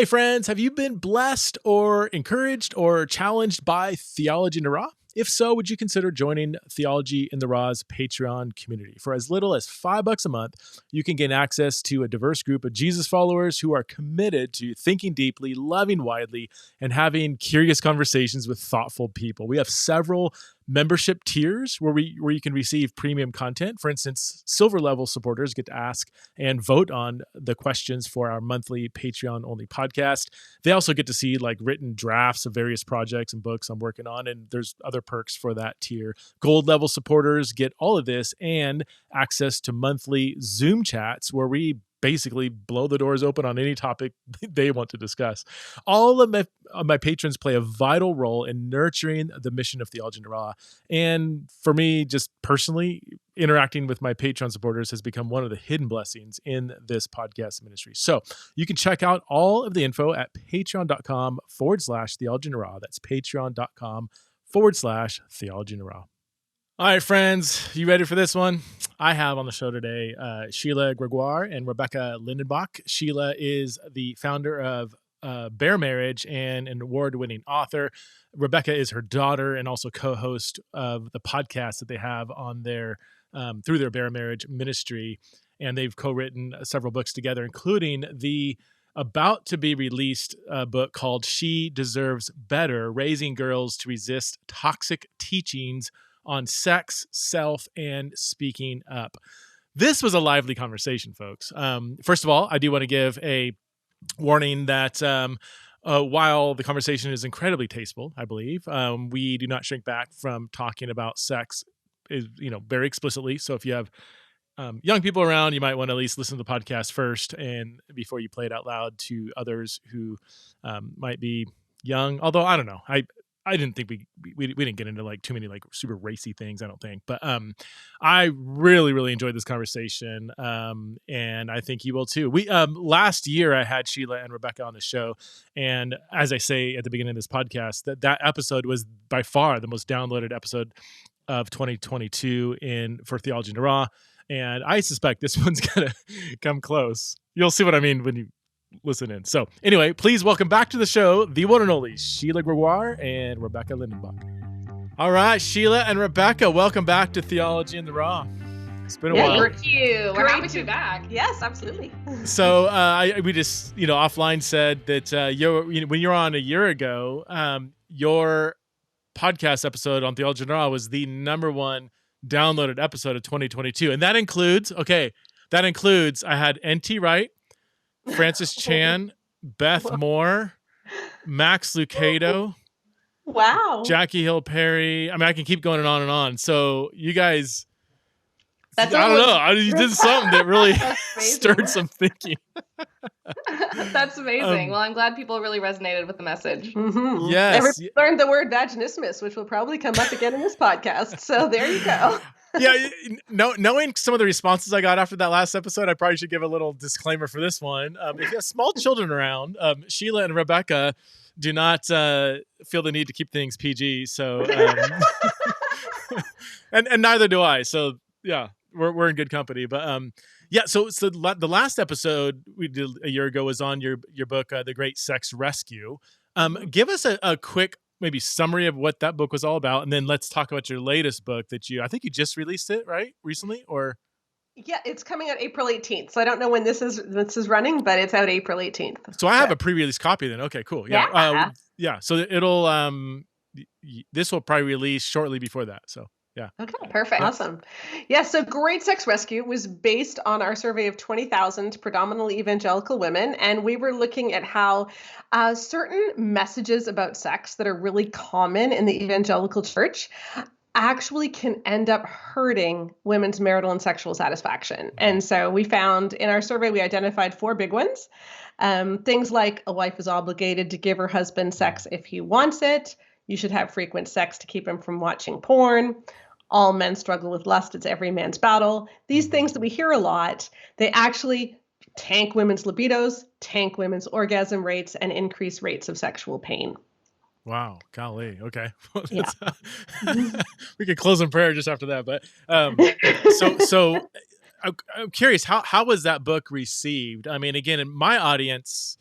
Hey friends, have you been blessed or encouraged or challenged by Theology in the Raw? If so, would you consider joining Theology in the Raw's Patreon community? For as little as $5 a month, you can gain access to a diverse group of Jesus followers who are committed to thinking deeply, loving widely, and having curious conversations with thoughtful people. We have several membership tiers where you can receive premium content. For instance, silver level supporters get to ask and vote on the questions for our monthly Patreon only podcast. They also get to see like written drafts of various projects and books I'm working on, and there's other perks for that tier. Gold level supporters get all of this and access to monthly Zoom chats where we basically blow the doors open on any topic they want to discuss. All of my patrons play a vital role in nurturing the mission of Theology in the Raw. And for me, just personally, interacting with my Patreon supporters has become one of the hidden blessings in this podcast ministry. So you can check out all of the info at patreon.com/Theology in the Raw. That's patreon.com/Theology in the Raw. All right, friends, you ready for this one? I have on the show today Sheila Gregoire and Rebecca Lindenbach. Sheila is the founder of Bear Marriage and an award-winning author. Rebecca is her daughter and also co-host of the podcast that they have on their through their Bear Marriage ministry. And they've co-written several books together, including the about to be released book called She Deserves Better, Raising Girls to Resist Toxic Teachings on Sex, Self, and Speaking Up. This was a lively conversation, folks. First of all, I do want to give a warning that while the conversation is incredibly tasteful, I believe, we do not shrink back from talking about sex, very explicitly. So if you have young people around, you might want to at least listen to the podcast first and before you play it out loud to others who might be young. Although I don't know, I didn't think we didn't get into like too many like super racy things, I don't think. But I really, really enjoyed this conversation. And I think you will too. We last year I had Sheila and Rebecca on the show. And as I say at the beginning of this podcast, that episode was by far the most downloaded episode of 2022 for Theology in the Raw. And I suspect this one's gonna come close. You'll see what I mean when you listen in. So anyway, please welcome back to the show, the one and only Sheila Gregoire and Rebecca Lindenbach. All right, Sheila and Rebecca, welcome back to Theology in the Raw. It's been a while. Thank you. We're happy to be back. Yes, absolutely. So we just, offline said that when you're on a year ago, your podcast episode on Theology in the Raw was the number one downloaded episode of 2022. And that includes, I had NT Wright, Francis Chan, Beth Moore, Max Lucado. Wow. Jackie Hill Perry. I mean, I can keep going on and on. So you guys, you did something that really stirred some thinking. That's amazing. Well, I'm glad people really resonated with the message. Mm-hmm. Yes. Never learned the word vaginismus, which will probably come up again in this podcast. So there you go. Yeah, knowing some of the responses I got after that last episode, I probably should give a little disclaimer for this one. If you have small children around, Sheila and Rebecca do not feel the need to keep things PG. So, and neither do I. So, yeah, we're in good company. But so the last episode we did a year ago was on your book, The Great Sex Rescue. Give us a quick maybe summary of what that book was all about, and then let's talk about your latest book that I think you just released it, right? Recently, or? Yeah, it's coming out April 18th. So I don't know when this is running, but it's out April 18th. So I have a pre-release copy then. Okay, cool. Yeah. So it'll this will probably release shortly before that. So yeah. Okay, perfect. Awesome. Yeah, so Great Sex Rescue was based on our survey of 20,000 predominantly evangelical women. And we were looking at how certain messages about sex that are really common in the evangelical church actually can end up hurting women's marital and sexual satisfaction. And so we found in our survey, we identified 4 big ones. Things like a wife is obligated to give her husband sex if he wants it. You should have frequent sex to keep him from watching porn. All men struggle with lust. It's every man's battle. These things that we hear a lot, they actually tank women's libidos, tank women's orgasm rates, and increase rates of sexual pain. Wow. Golly. Okay. Yeah. We could close in prayer just after that. But so I'm curious, how was that book received? I mean, again, in my audience,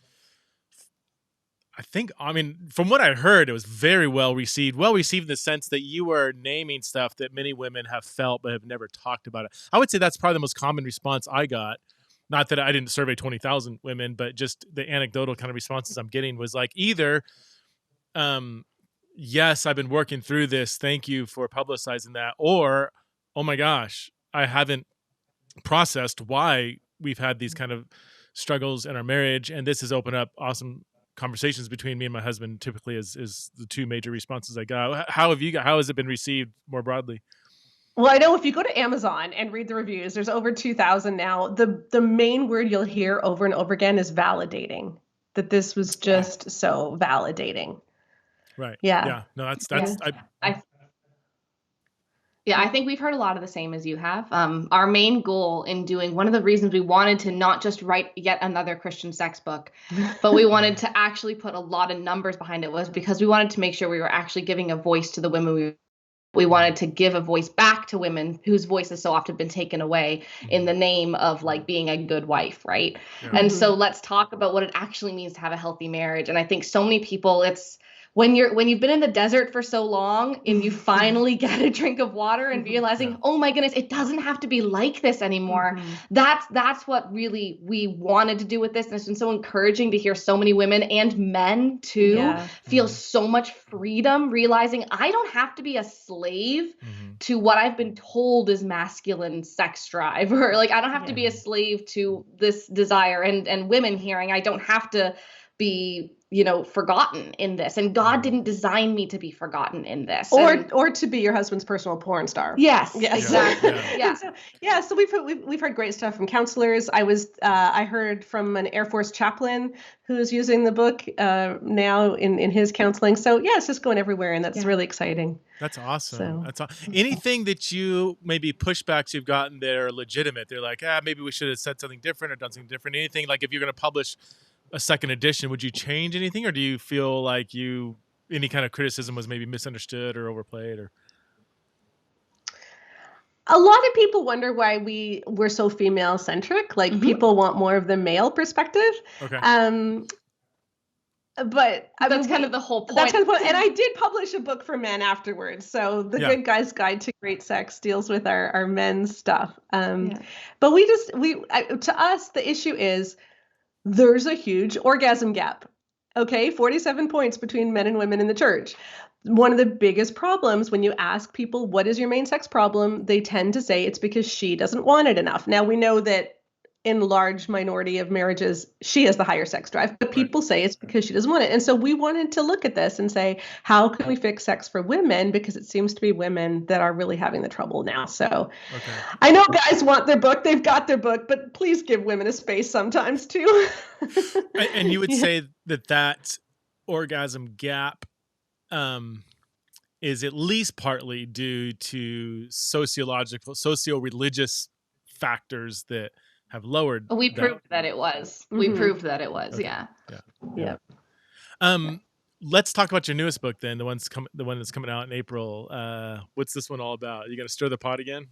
I mean, from what I heard, it was very well received. Well received in the sense that you were naming stuff that many women have felt but have never talked about it. I would say that's probably the most common response I got. Not that I didn't survey 20,000 women, but just the anecdotal kind of responses I'm getting was like either, yes, I've been working through this. Thank you for publicizing that. Or, oh my gosh, I haven't processed why we've had these kind of struggles in our marriage. And this has opened up awesome conversations between me and my husband, typically is the two major responses I got. How has it been received more broadly? Well, I know if you go to Amazon and read the reviews, there's over 2,000 now. The main word you'll hear over and over again is validating. That this was just so validating. Right. Yeah. Yeah. No, that's I think we've heard a lot of the same as you have. Our main goal in doing, one of the reasons we wanted to not just write yet another Christian sex book, but we wanted to actually put a lot of numbers behind it, was because we wanted to make sure we were actually giving a voice to the women we wanted to give a voice back to women whose voice has so often been taken away in the name of like being a good wife, right? Yeah. And so let's talk about what it actually means to have a healthy marriage. And I think so many people, it's when you've been in the desert for so long and you finally get a drink of water and realizing, oh my goodness, it doesn't have to be like this anymore. That's what really we wanted to do with this. And it's been so encouraging to hear so many women and men too feel so much freedom, realizing I don't have to be a slave to what I've been told is masculine sex drive, or like I don't have to be a slave to this desire, and women hearing I don't have to be, forgotten in this. And God didn't design me to be forgotten in this. Or to be your husband's personal porn star. Yes, exactly. So we've heard great stuff from counselors. I heard from an Air Force chaplain who's using the book now in his counseling. So it's just going everywhere, and that's really exciting. That's awesome. Anything that you maybe pushbacks you've gotten that are legitimate? They're like, maybe we should have said something different or done something different. Anything like if you're going to publish a second edition, would you change anything, or do you feel like any kind of criticism was maybe misunderstood or overplayed? Or a lot of people wonder why we're so female centric. Like people want more of the male perspective. Okay. But that's kind of the whole point. That's kind of the point. And I did publish a book for men afterwards. So the Good Guy's Guide to Great Sex deals with our men's stuff. But to us, the issue is there's a huge orgasm gap. Okay, 47 points between men and women in the church. One of the biggest problems when you ask people, what is your main sex problem? They tend to say it's because she doesn't want it enough. Now, we know that in large minority of marriages, she has the higher sex drive, but people say it's because she doesn't want it. And so we wanted to look at this and say, how can we fix sex for women? Because it seems to be women that are really having the trouble now. So I know guys want their book, they've got their book, but please give women a space sometimes too. And you would say that orgasm gap is at least partly due to socio-religious factors that have lowered. We proved that it was. We proved that it was. Okay. Yeah. Let's talk about your newest book then, the one that's coming out in April. What's this one all about? You gonna stir the pot again?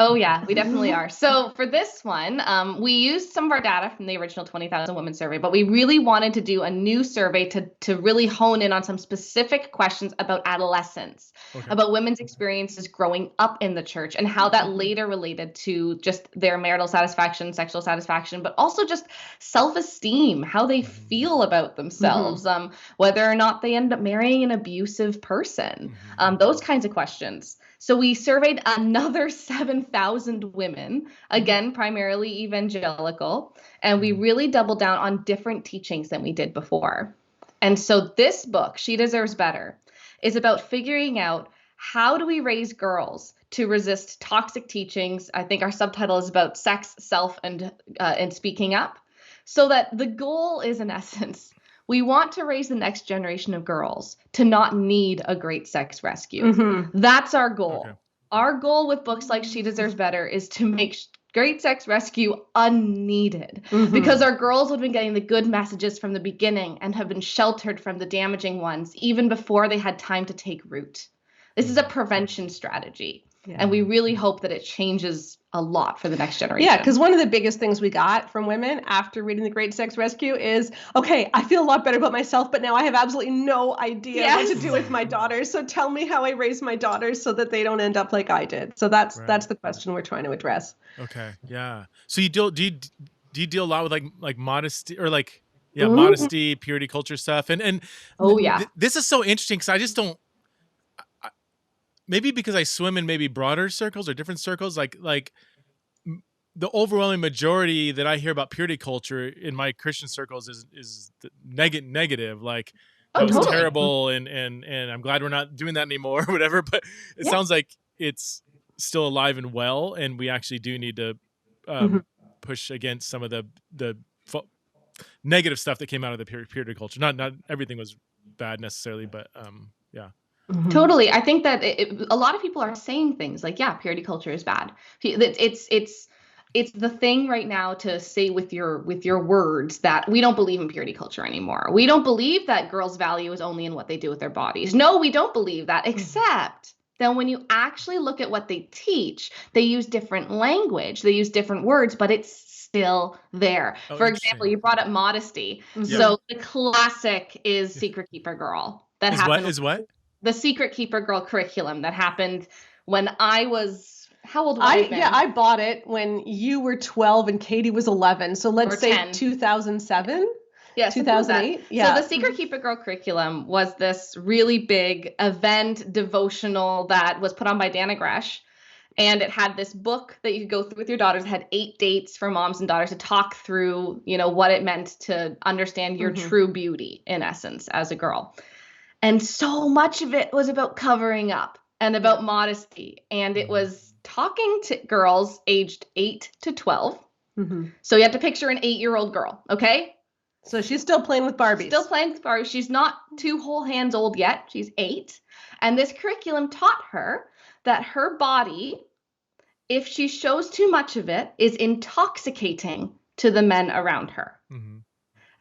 Oh, yeah, we definitely are. So for this one, we used some of our data from the original 20,000 Women survey, but we really wanted to do a new survey to really hone in on some specific questions about adolescence, about women's experiences growing up in the church and how that later related to just their marital satisfaction, sexual satisfaction, but also just self-esteem, how they feel about themselves, whether or not they end up marrying an abusive person, those kinds of questions. So we surveyed another 7,000 women, again, primarily evangelical, and we really doubled down on different teachings than we did before. And so this book, She Deserves Better, is about figuring out how do we raise girls to resist toxic teachings. I think our subtitle is about sex, self, and speaking up. So that the goal is, in essence, we want to raise the next generation of girls to not need a great sex rescue. That's our goal. Our goal with books like She Deserves Better is to make great sex rescue unneeded, because our girls have been getting the good messages from the beginning and have been sheltered from the damaging ones even before they had time to take root. This is a prevention strategy. And we really hope that it changes a lot for the next generation. Yeah, because one of the biggest things we got from women after reading The Great Sex Rescue is, okay, I feel a lot better about myself, but now I have absolutely no idea what to do with my daughters. So tell me how I raise my daughters so that they don't end up like I did. So that's the question we're trying to address. Okay, yeah. So do you deal a lot with like modesty or like modesty, purity culture stuff, and this is so interesting because I just don't. Maybe because I swim in maybe broader circles or different circles, like the overwhelming majority that I hear about purity culture in my Christian circles is negative. Like that was terrible, and I'm glad we're not doing that anymore, or whatever. But it sounds like it's still alive and well, and we actually do need to push against some of the negative stuff that came out of the purity culture. Not everything was bad necessarily, but yeah. Totally. I think that a lot of people are saying things like, yeah, purity culture is bad. It's the thing right now to say with your words that we don't believe in purity culture anymore. We don't believe that girls' value is only in what they do with their bodies. No, we don't believe that, except then when you actually look at what they teach, they use different language, they use different words, but it's still there. For example, you brought up modesty. So the classic is Secret Keeper Girl. That happened. Is what? The Secret Keeper Girl curriculum that happened when I was, how old was I? Yeah, I bought it when you were 12 and Katie was 11. So let's say 10. 2007? Yeah, 2008. Yeah. So the Secret Keeper Girl curriculum was this really big event devotional that was put on by Dana Gresh. And it had this book that you could go through with your daughters. It had 8 dates for moms and daughters to talk through, what it meant to understand your true beauty, in essence, as a girl. And so much of it was about covering up and about modesty. And it was talking to girls aged 8 to 12. So you have to picture an 8-year-old girl, okay? So she's still playing with Barbies. Still playing with Barbies. She's not 2 whole hands old yet. She's 8. And this curriculum taught her that her body, if she shows too much of it, is intoxicating to the men around her.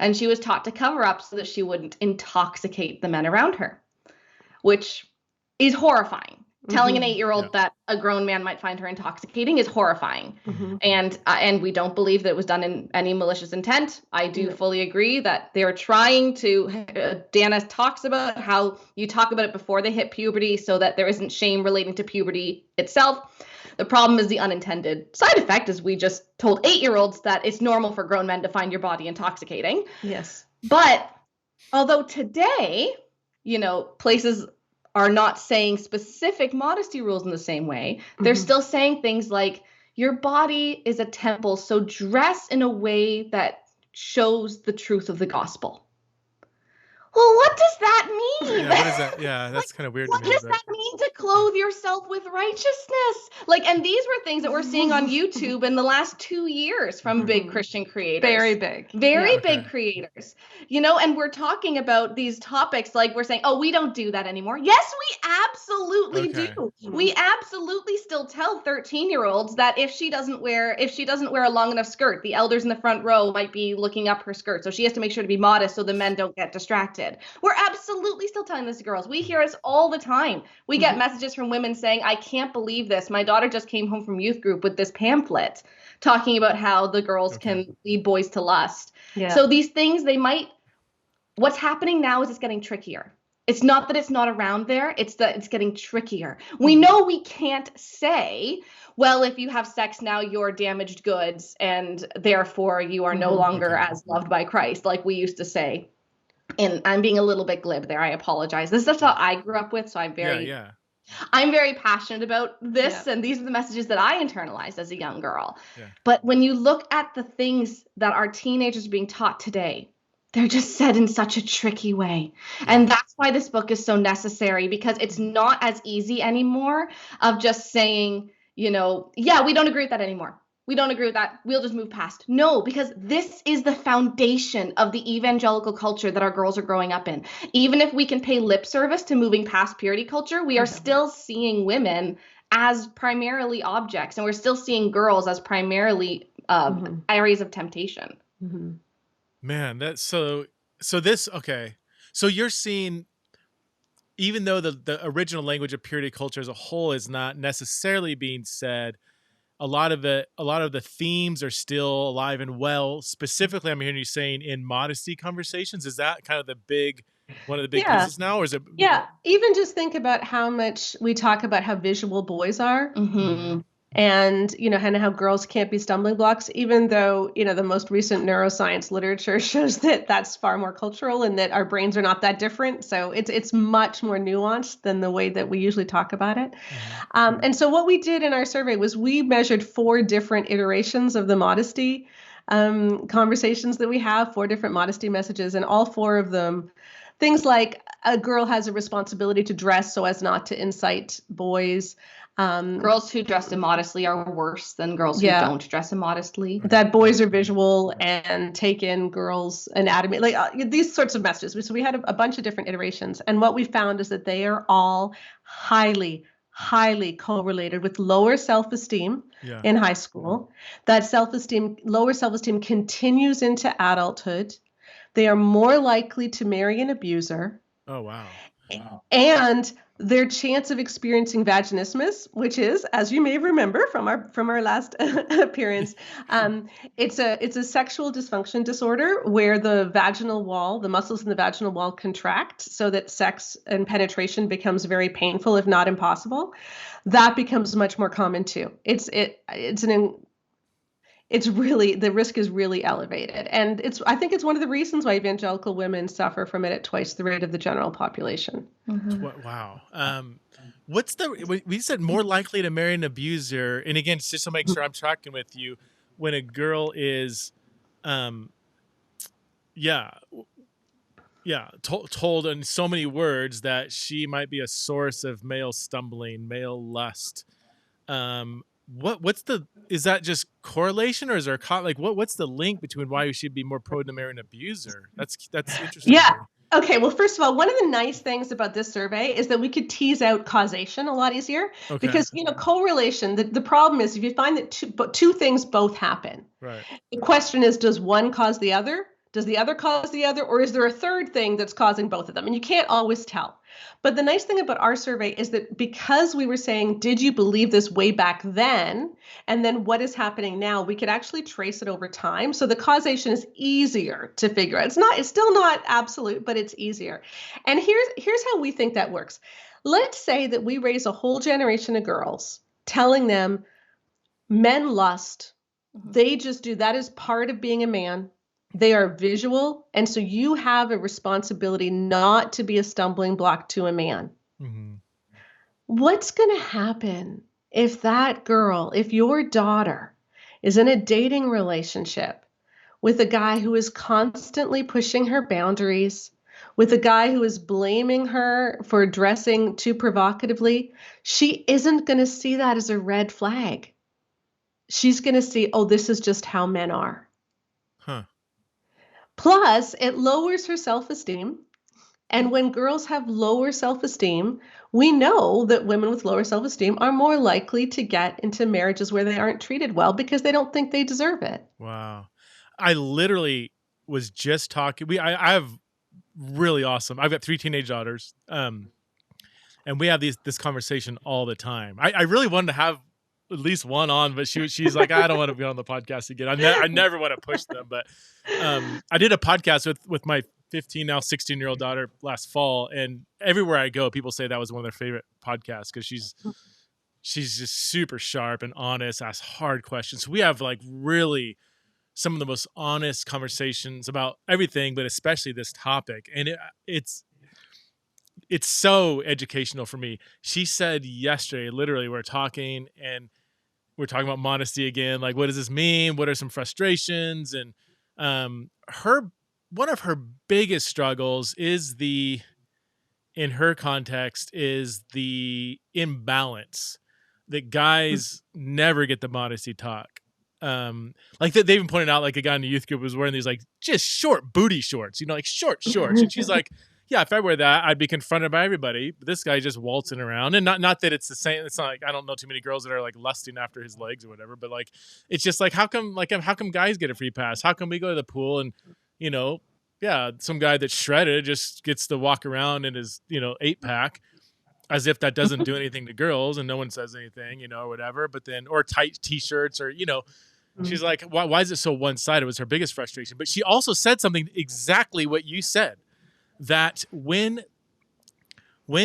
And she was taught to cover up so that she wouldn't intoxicate the men around her, which is horrifying. Telling an 8-year-old that a grown man might find her intoxicating is horrifying. And we don't believe that it was done in any malicious intent. I do fully agree that they're trying to, Dana talks about how you talk about it before they hit puberty so that there isn't shame relating to puberty itself. The problem is the unintended side effect is we just told 8-year-olds that it's normal for grown men to find your body intoxicating. Yes. But although today, places are not saying specific modesty rules in the same way, they're still saying things like your body is a temple, so dress in a way that shows the truth of the gospel. Well, what does that mean? Yeah, what is that? Yeah, that's kind of weird to me. What does that mean to clothe yourself with righteousness? And these were things that we're seeing on YouTube in the last 2 years from big Christian creators. Very big. Big creators. And we're talking about these topics like we're saying, oh, we don't do that anymore. Yes, we absolutely do. We absolutely still tell 13-year-olds that if she doesn't wear a long enough skirt, the elders in the front row might be looking up her skirt. So she has to make sure to be modest so the men don't get distracted. We're absolutely still telling this to girls. We hear this all the time. We get messages from women saying, I can't believe this. My daughter just came home from youth group with this pamphlet talking about how the girls can lead boys to lust. Yeah. So these things, what's happening now is it's getting trickier. It's not that it's not around there. It's that it's getting trickier. We know we can't say, well, if you have sex now, you're damaged goods and therefore you are no longer as loved by Christ, like we used to say. And I'm being a little bit glib there. I apologize. This is stuff I grew up with, so I'm very passionate about this, and these are the messages that I internalized as a young girl. Yeah. But when you look at the things that our teenagers are being taught today, they're just said in such a tricky way. And that's why this book is so necessary, because it's not as easy anymore of just saying, we don't agree with that anymore. We don't agree with that. We'll just move past. No, because this is the foundation of the evangelical culture that our girls are growing up in. Even if we can pay lip service to moving past purity culture, we are still seeing women as primarily objects, and we're still seeing girls as primarily areas of temptation. Man, that's so this, okay. So you're seeing even though the original language of purity culture as a whole is not necessarily being said, a lot of the themes are still alive and well. Specifically, I'm hearing you saying in modesty conversations. Is that kind of one of the big Yeah. pieces now, or is it? Yeah. Even just think about how much we talk about how visual boys are. Mm-hmm. And, and how girls can't be stumbling blocks, even though, the most recent neuroscience literature shows that that's far more cultural and that our brains are not that different. So it's much more nuanced than the way that we usually talk about it. And so what we did in our survey was we measured 4 different iterations of the modesty conversations that we have, 4 different modesty messages, and all 4 of them, things like a girl has a responsibility to dress so as not to incite boys. Girls who dress immodestly are worse than girls who don't dress immodestly. That boys are visual and take in girls' anatomy, like these sorts of messages. So we had a bunch of different iterations. And what we found is that they are all highly, highly correlated with lower self-esteem in high school. That lower self-esteem continues into adulthood. They are more likely to marry an abuser. Oh, wow. And their chance of experiencing vaginismus, which is, as you may remember from our last appearance, it's a sexual dysfunction disorder where the vaginal wall, the muscles in the vaginal wall contract so that sex and penetration becomes very painful, if not impossible. That becomes much more common too. The risk is really elevated. And I think it's one of the reasons why evangelical women suffer from it at twice the rate of the general population. Mm-hmm. Wow. We said more likely to marry an abuser. And again, just to make sure I'm tracking with you, when a girl is, told in so many words that she might be a source of male stumbling, male lust. Is that just correlation, or is there what's the link between why you should be more prone to marry an abuser? That's interesting. Yeah. Okay. Well, first of all, one of the nice things about this survey is that we could tease out causation a lot easier because, correlation, the problem is if you find that two things both happen, right? The question is, does one cause the other? Does the other cause the other? Or is there a third thing that's causing both of them? And you can't always tell. But the nice thing about our survey is that because we were saying, did you believe this way back then? And then what is happening now? We could actually trace it over time. So the causation is easier to figure out. It's still not absolute, but it's easier. And here's how we think that works. Let's say that we raise a whole generation of girls telling them men lust. They just do. That is part of being a man. They are visual. And so you have a responsibility not to be a stumbling block to a man. Mm-hmm. What's going to happen if your daughter is in a dating relationship with a guy who is constantly pushing her boundaries, with a guy who is blaming her for dressing too provocatively? She isn't going to see that as a red flag. She's going to see, oh, this is just how men are. Huh. Plus, it lowers her self-esteem. And when girls have lower self-esteem, we know that women with lower self-esteem are more likely to get into marriages where they aren't treated well because they don't think they deserve it. Wow. I literally was just talking. I have really awesome. I've got 3 teenage daughters. And we have this conversation all the time. I really wanted to have at least one on, but she's like, I don't want to be on the podcast again. I never want to push them, but I did a podcast with my 15, now 16-year-old daughter last fall, and everywhere I go, people say that was one of their favorite podcasts because she's just super sharp and honest, asks hard questions. We have really some of the most honest conversations about everything, but especially this topic, and it's so educational for me. She said yesterday, literally, we're talking about modesty again. Like, what does this mean? What are some frustrations? And one of her biggest struggles is in her context, is the imbalance that guys never get the modesty talk. They even pointed out, a guy in the youth group was wearing these just short booty shorts, short shorts. And she's like, yeah, if I wear that, I'd be confronted by everybody. But this guy just waltzing around, and not that it's the same. It's not like I don't know too many girls that are lusting after his legs or whatever. But it's just how come guys get a free pass? How come we go to the pool and yeah, some guy that's shredded just gets to walk around in his, 8-pack as if that doesn't do anything to girls and no one says anything, or whatever. But then, or tight t-shirts or, she's like, why is it so one-sided? Was her biggest frustration. But she also said something exactly what you said, that when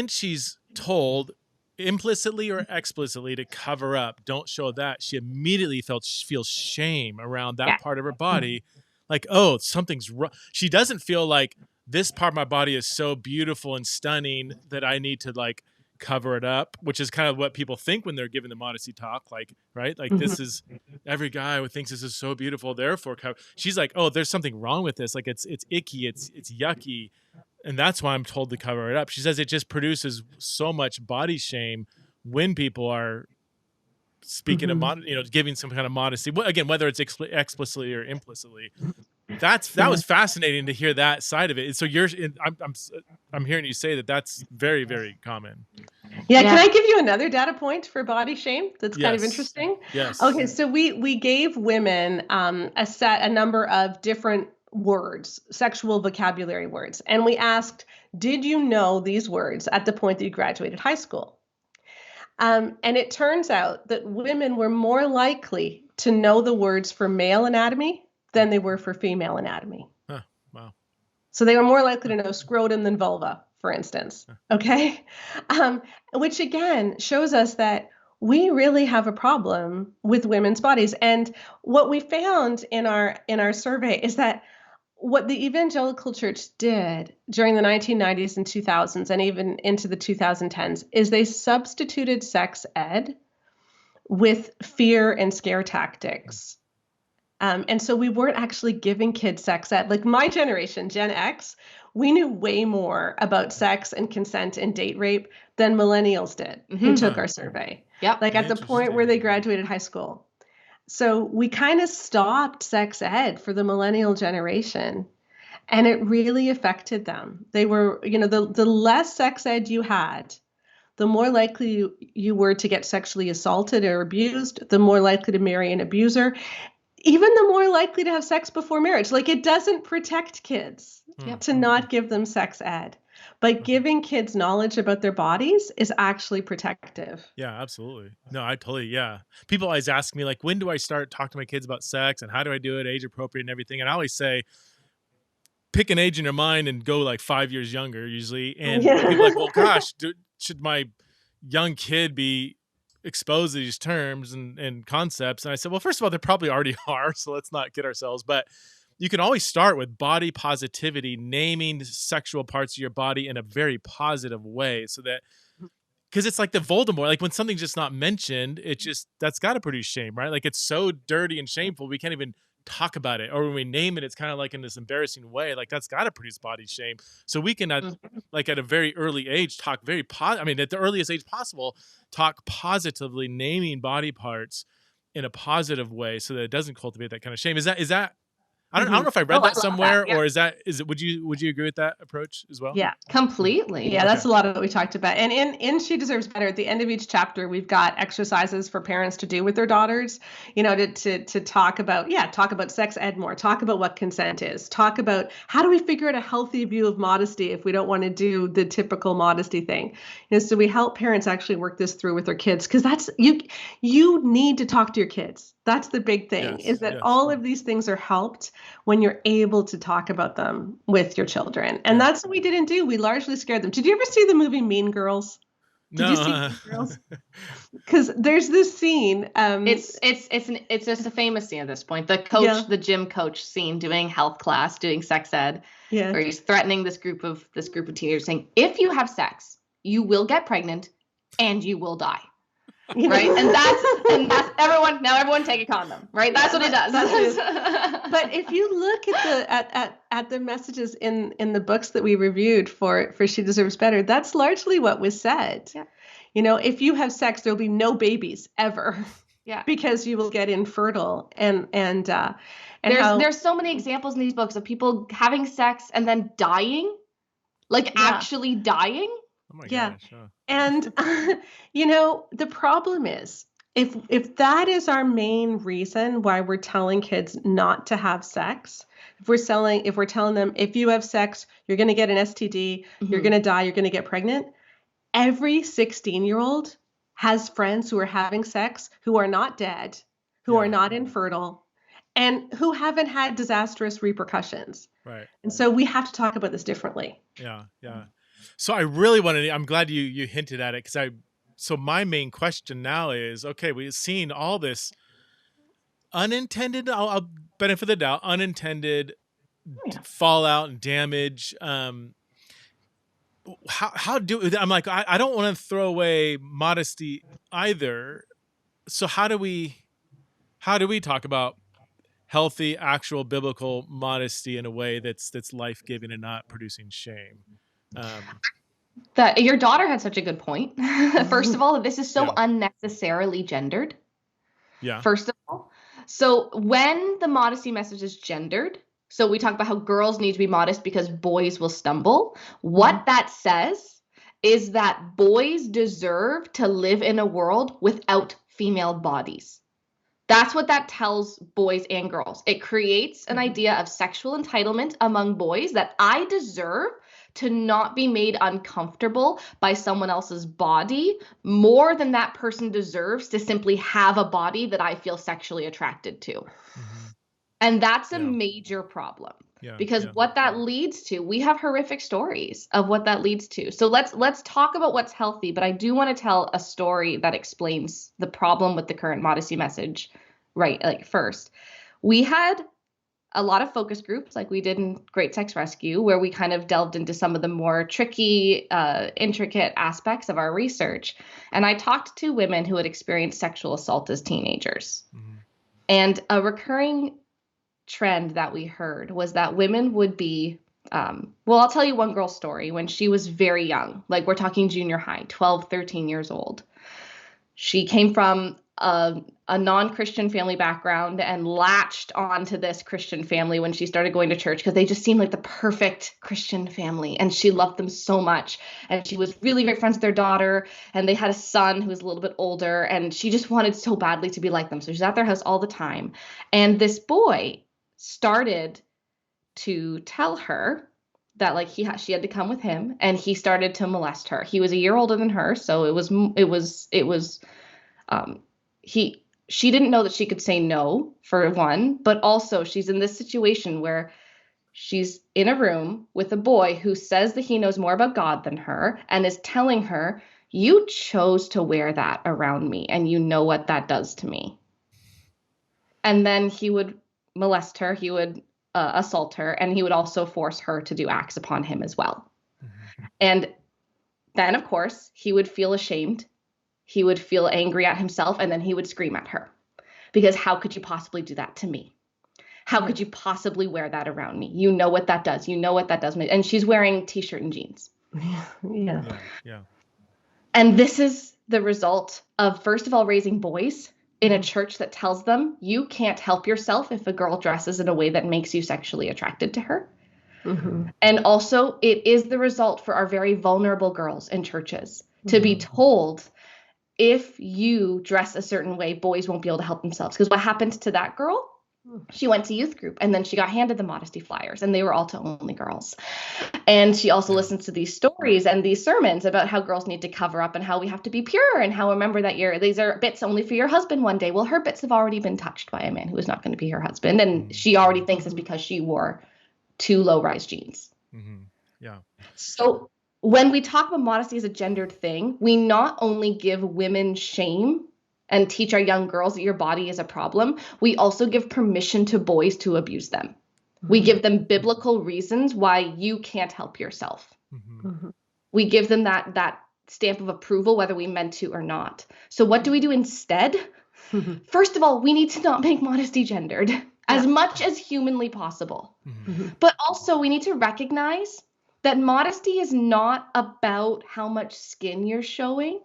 she's told implicitly or explicitly to cover up, don't show that, she immediately feels shame around that part of her body. Like, oh, something's wrong. She doesn't feel like this part of my body is so beautiful and stunning that I need to like cover it up, which is kind of what people think when they're given the modesty talk, like, right? Like this is, every guy who thinks this is so beautiful, therefore cover. She's like, oh, there's something wrong with this. Like it's icky, it's yucky. And that's why I'm told to cover it up. She says it just produces so much body shame when people are speaking of, giving some kind of modesty. Again, whether it's explicitly or implicitly. That was fascinating to hear that side of it. So I'm hearing you say that that's very, very common. Yeah. Can I give you another data point for body shame? That's kind of interesting. Yes. Okay. So we gave women a number of different words, sexual vocabulary words. And we asked, did you know these words at the point that you graduated high school? And it turns out that women were more likely to know the words for male anatomy than they were for female anatomy. Huh, wow. So they were more likely to know scrotum than vulva, for instance. Okay. Which again shows us that we really have a problem with women's bodies. And what we found in our survey is that what the evangelical church did during the 1990s and 2000s and even into the 2010s is they substituted sex ed with fear and scare tactics. And so we weren't actually giving kids sex ed. Like my generation, Gen X, we knew way more about sex and consent and date rape than millennials did who took our survey. Yep. Like at the point where they graduated high school. So we kind of stopped sex ed for the millennial generation, and it really affected them. They were, the less sex ed you had, the more likely you were to get sexually assaulted or abused, the more likely to marry an abuser, even the more likely to have sex before marriage. Like it doesn't protect kids to not give them sex ed. But giving kids knowledge about their bodies is actually protective. Yeah, absolutely. No, I totally, yeah. People always ask me, like, when do I start talking to my kids about sex and how do I do it, age appropriate and everything? And I always say, pick an age in your mind and go like 5 years younger usually. And people are like, well, gosh, should my young kid be exposed to these terms and concepts? And I said, well, first of all, they probably already are. So let's not get ourselves. But you can always start with body positivity, naming sexual parts of your body in a very positive way, so that, because it's like the Voldemort, like when something's just not mentioned, that's got to produce shame, right? Like it's so dirty and shameful, we can't even talk about it. Or when we name it, it's kind of like in this embarrassing way, like that's got to produce body shame. So we can, like at a very early age, talk at the earliest age possible, talk positively, naming body parts in a positive way, so that it doesn't cultivate that kind of shame. Is that I don't know if I read that somewhere, or is it, would you agree with that approach as well? Yeah, completely. Yeah, that's a lot of what we talked about. And in She Deserves Better, at the end of each chapter, we've got exercises for parents to do with their daughters, to talk about sex ed more, talk about what consent is, talk about how do we figure out a healthy view of modesty if we don't want to do the typical modesty thing. So we help parents actually work this through with their kids, because that's, you need to talk to your kids. That's the big thing, is that all of these things are helped when you're able to talk about them with your children. And that's what we didn't do. We largely scared them. Did you ever see the movie Mean Girls? Did you see Mean Girls? Because there's this scene. It's just a famous scene at this point. The coach, the gym coach scene, doing health class, doing sex ed, where he's threatening this group of teenagers, saying, if you have sex, you will get pregnant and you will die. Right. And that's everyone take a condom. Right. That's what it does. But if you look at the messages in the books that we reviewed for She Deserves Better, that's largely what was said. Yeah. If you have sex, there'll be no babies ever. Yeah. Because you will get infertile. And there's so many examples in these books of people having sex and then dying, actually dying. Oh my gosh. And, the problem is if that is our main reason why we're telling kids not to have sex, if we're telling them if you have sex, you're going to get an STD, you're going to die, you're going to get pregnant. Every 16-year-old has friends who are having sex, who are not dead, who are not infertile, and who haven't had disastrous repercussions. Right. And so we have to talk about this differently. Yeah. So I really I'm glad you hinted at it, so my main question now is, okay, we've seen all this unintended, I'll benefit of the doubt, unintended fallout and damage. How do I'm like, I don't want to throw away modesty either. So how do we talk about healthy, actual biblical modesty in a way that's life-giving and not producing shame? That your daughter had such a good point. First of all, this is so unnecessarily gendered. Yeah. First of all, so when the modesty message is gendered, so we talk about how girls need to be modest because boys will stumble. What that says is that boys deserve to live in a world without female bodies. That's what that tells boys and girls. It creates an idea of sexual entitlement among boys that I deserve to not be made uncomfortable by someone else's body more than that person deserves to simply have a body that I feel sexually attracted to. Mm-hmm. And that's a major problem. Because what that leads to, we have horrific stories of what that leads to. So let's talk about what's healthy, but I do want to tell a story that explains the problem with the current modesty message, right? Like first, we had a lot of focus groups like we did in Great Sex Rescue, where we kind of delved into some of the more tricky, intricate aspects of our research. And I talked to women who had experienced sexual assault as teenagers. Mm-hmm. And a recurring trend that we heard was that women would be, I'll tell you one girl's story. When she was very young, like we're talking junior high, 12, 13 years old, she came from a non-Christian family background and latched onto this Christian family when she started going to church because they just seemed like the perfect Christian family. And she loved them so much. And she was really great friends with their daughter. And they had a son who was a little bit older. And she just wanted so badly to be like them. So she's at their house all the time. And this boy started to tell her that like she had to come with him, and he started to molest her. He was a year older than her, so she didn't know that she could say no, for one, but also she's in this situation where she's in a room with a boy who says that he knows more about God than her and is telling her, you chose to wear that around me and you know what that does to me. And then he would molest her, he would assault her, and he would also force her to do acts upon him as well. Mm-hmm. And then, of course, he would feel ashamed. He would feel angry at himself, and then he would scream at her. Because how could you possibly do that to me? How could you possibly wear that around me? You know what that does. You know what that does. And she's wearing t-shirt and jeans. Yeah. And this is the result of, first of all, raising boys in a church that tells them you can't help yourself if a girl dresses in a way that makes you sexually attracted to her. Mm-hmm. And also, it is the result for our very vulnerable girls in churches to be told, if you dress a certain way, boys won't be able to help themselves. Because what happened to that girl? She went to youth group, and then she got handed the modesty flyers, and they were all to only girls. And she also listens to these stories and these sermons about how girls need to cover up and how we have to be pure, and how remember that these are bits only for your husband one day. Well, her bits have already been touched by a man who is not going to be her husband, and she already thinks it's because she wore 2 low-rise jeans. Mm-hmm. Yeah. So when we talk about modesty as a gendered thing, we not only give women shame and teach our young girls that your body is a problem, we also give permission to boys to abuse them. Mm-hmm. We give them biblical reasons why you can't help yourself. Mm-hmm. We give them that stamp of approval, whether we meant to or not. So what do we do instead? Mm-hmm. First of all, we need to not make modesty gendered as much as humanly possible. Mm-hmm. But also we need to recognize that modesty is not about how much skin you're showing,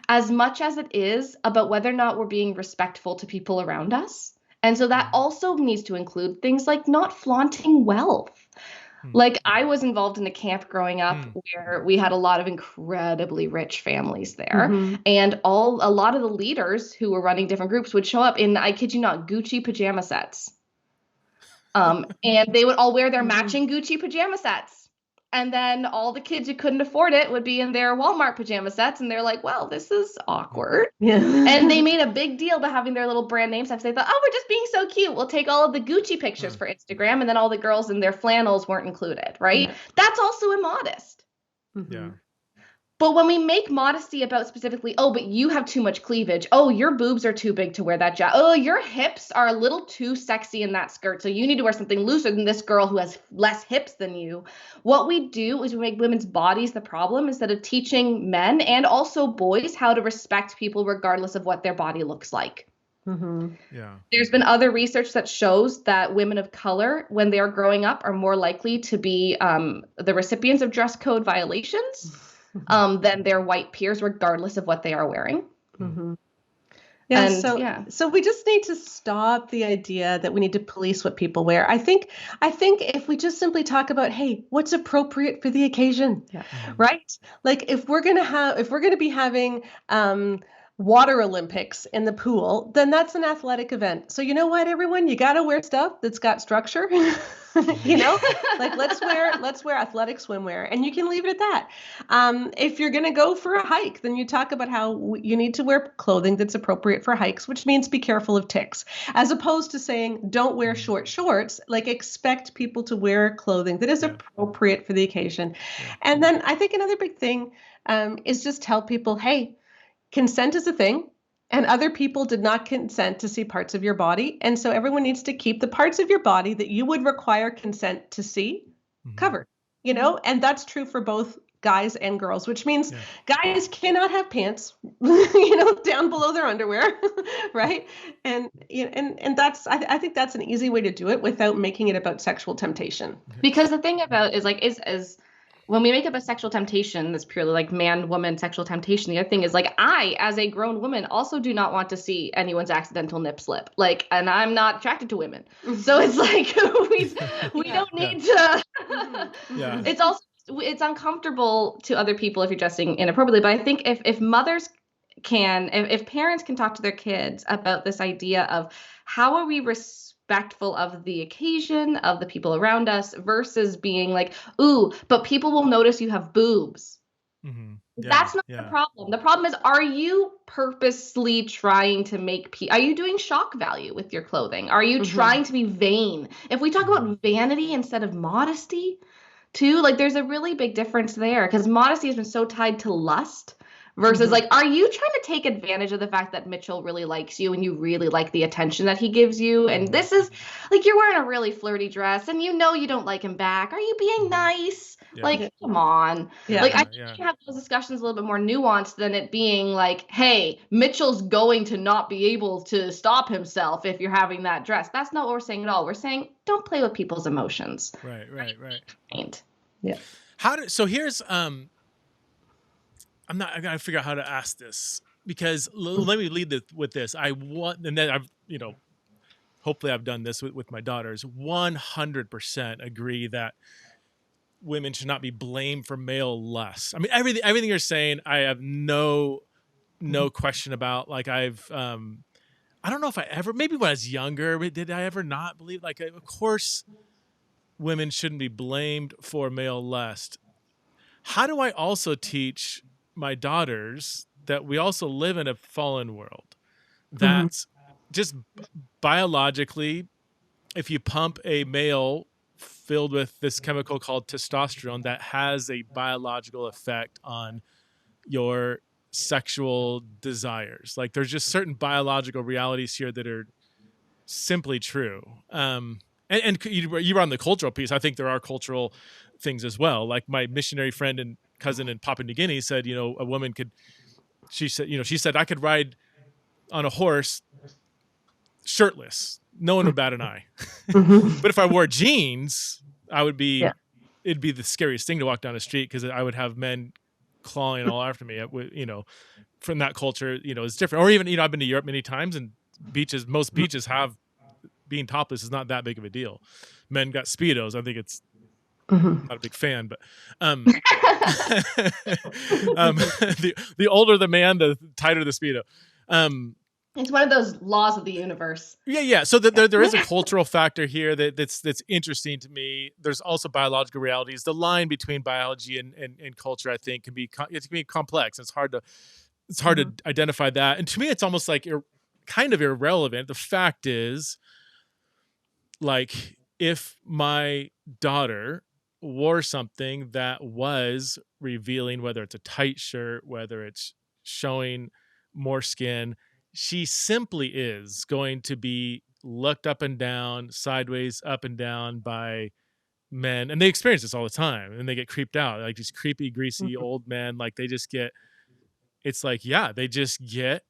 as much as it is about whether or not we're being respectful to people around us. And so that also needs to include things like not flaunting wealth. Like I was involved in a camp growing up where we had a lot of incredibly rich families there. And a lot of the leaders who were running different groups would show up in, I kid you not, Gucci pajama sets. And they would all wear their matching Gucci pajama sets. And then all the kids who couldn't afford it would be in their Walmart pajama sets. And they're like, well, this is awkward. And they made a big deal about having their little brand name sets. They thought, oh, we're just being so cute. We'll take all of the Gucci pictures for Instagram. And then all the girls in their flannels weren't included, right? That's also immodest. Yeah. But when we make modesty about specifically, oh, but you have too much cleavage. Oh, your boobs are too big to wear that jacket. Oh, your hips are a little too sexy in that skirt. So you need to wear something looser than this girl who has less hips than you. What we do is we make women's bodies the problem instead of teaching men and also boys how to respect people regardless of what their body looks like. Yeah. There's been other research that shows that women of color, when they are growing up, are more likely to be the recipients of dress code violations than their white peers, regardless of what they are wearing. So we just need to stop the idea that we need to police what people wear. I think if we just simply talk about, hey, what's appropriate for the occasion, right? Like if we're gonna be having Water Olympics in the pool, then that's an athletic event. So you know what, everyone, you got to wear stuff that's got structure. Like let's wear athletic swimwear, and you can leave it at that. If you're going to go for a hike, then you talk about how you need to wear clothing that's appropriate for hikes, which means be careful of ticks, as opposed to saying don't wear short shorts. Like expect people to wear clothing that is appropriate for the occasion. And then I think another big thing is just tell people, hey, consent is a thing, and other people did not consent to see parts of your body. And so everyone needs to keep the parts of your body that you would require consent to see covered, and that's true for both guys and girls, which means guys cannot have pants, down below their underwear, right? And that's, I think that's an easy way to do it without making it about sexual temptation. Because the thing about is when we make up a sexual temptation that's purely like man-woman sexual temptation, the other thing is like I, as a grown woman, also do not want to see anyone's accidental nip slip. Like, and I'm not attracted to women. So it's like we don't need to. It's also it's uncomfortable to other people if you're dressing inappropriately. But I think if mothers can, if parents can talk to their kids about this idea of how are we respectful of the occasion, of the people around us, versus being like, ooh, but people will notice you have boobs. That's not the problem. The problem is, are you purposely trying to make are you doing shock value with your clothing? Are you trying to be vain? If we talk about vanity instead of modesty too, like there's a really big difference there, because modesty has been so tied to lust. Versus like, are you trying to take advantage of the fact that Mitchell really likes you and you really like the attention that he gives you? And this is like, you're wearing a really flirty dress and you don't like him back. Are you being nice? Like, come on. Like, I think you have those discussions a little bit more nuanced than it being like, hey, Mitchell's going to not be able to stop himself if you're having that dress. That's not what we're saying at all. We're saying don't play with people's emotions. Right. So here's, I gotta figure out how to ask this, because let me lead with this. And then I've, hopefully I've done this with my daughters. 100% agree that women should not be blamed for male lust. I mean, everything you're saying, I have no question about. Like I don't know if I ever, maybe when I was younger, did I ever not believe? Like, of course, women shouldn't be blamed for male lust. How do I also teach my daughters that we also live in a fallen world, that just biologically, if you pump a male filled with this chemical called testosterone, that has a biological effect on your sexual desires. Like there's just certain biological realities here that are simply true. And you were on the cultural piece. I think there are cultural things as well. Like my missionary friend and cousin in Papua New Guinea said, a woman could, she said I could ride on a horse shirtless. No one would bat an eye. But if I wore jeans, I would be, it'd be the scariest thing to walk down the street, because I would have men clawing all after me. From that culture, it's different. Or even, I've been to Europe many times, and most beaches have, being topless is not that big of a deal. Men got Speedos. I think it's Mhm. Not a big fan, but the older the man, the tighter the Speedo. It's one of those laws of the universe. Yeah. So there is a cultural factor here that's interesting to me. There's also biological realities. The line between biology and culture, I think, can be complex. It's hard to identify that. And to me, it's almost like kind of irrelevant. The fact is, like, if my daughter wore something that was revealing, whether it's a tight shirt, whether it's showing more skin, she simply is going to be looked up and down, sideways, up and down by men. And they experience this all the time, and they get creeped out. Like these creepy, greasy old men, like they just get, it's like, yeah, they just get,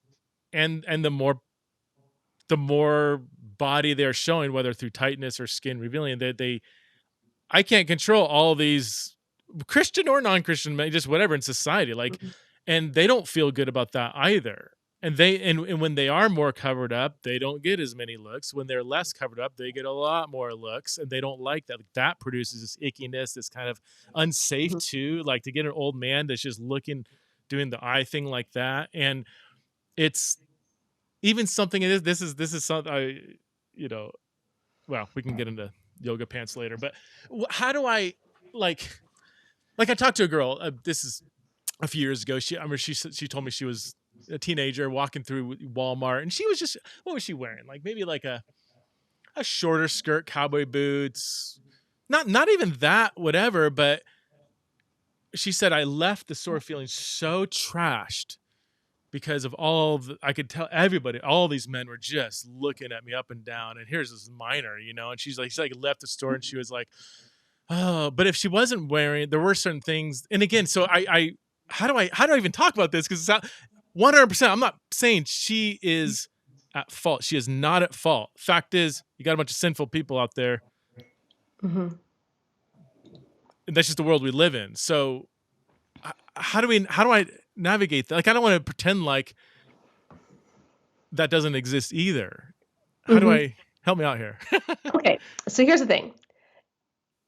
and the more body they're showing, whether through tightness or skin revealing, they I can't control all these Christian or non-Christian men, just whatever in society, like, and they don't feel good about that either. And and when they are more covered up, they don't get as many looks. When they're less covered up, they get a lot more looks, and they don't like that. Like, that produces this ickiness, this kind of unsafe too. Like, to get an old man that's just doing the eye thing like that, and it's even something. This is something well, we can get into yoga pants later, but how do I like I talked to a girl, this is a few years ago. She told me she was a teenager walking through Walmart, and she was just, what was she wearing? Like maybe like a shorter skirt, cowboy boots, not even that, whatever. But she said, I left the store feeling so trashed because of I could tell everybody, all these men were just looking at me up and down. And here's this minor, and she left the store, and she was like, oh, but if she wasn't wearing, there were certain things. And again, so how do I even talk about this? Because it's 100%. I'm not saying she is at fault. She is not at fault. Fact is, you got a bunch of sinful people out there. And that's just the world we live in. So how do I navigate that? Like, I don't want to pretend like that doesn't exist either. How do I help me out here? Okay. So here's the thing.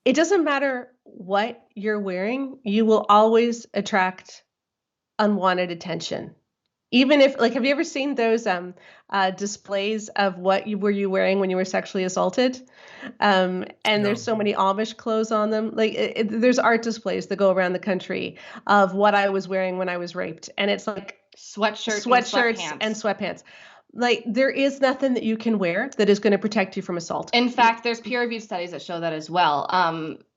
It doesn't matter what you're wearing. You will always attract unwanted attention. Even if, like, have you ever seen those displays of what were you wearing when you were sexually assaulted? And No. There's so many Amish clothes on them. Like, there's art displays that go around the country of what I was wearing when I was raped. And it's like Sweatshirts and sweatpants. Like, there is nothing that you can wear that is going to protect you from assault. In fact, there's peer-reviewed studies that show that as well.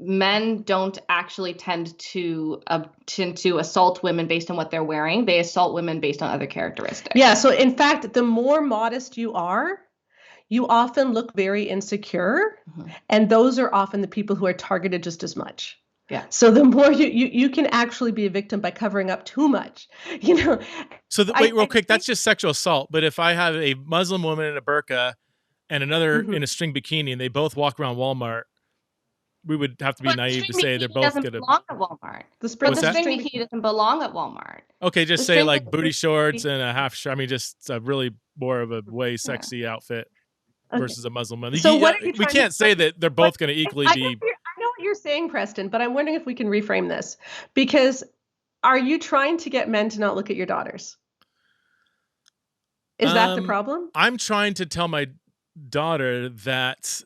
Men don't actually tend to assault women based on what they're wearing. They assault women based on other characteristics. Yeah. So in fact, the more modest you are, you often look very insecure. And those are often the people who are targeted just as much. Yeah. So the more you can actually be a victim by covering up too much, So wait, real quick, that's just sexual assault. But if I have a Muslim woman in a burqa and another in a string bikini, and they both walk around Walmart, we would have to be naive to say they're both going to belong at Walmart. The string bikini doesn't belong at Walmart. Okay, just say like booty shorts and a half shirt. I mean, just a really more of a way sexy outfit versus a Muslim woman. So what are you we can't say that they're both going to equally be. I know what you're saying, Preston, but I'm wondering if we can reframe this, because are you trying to get men to not look at your daughters? Is that the problem? I'm trying to tell my daughter that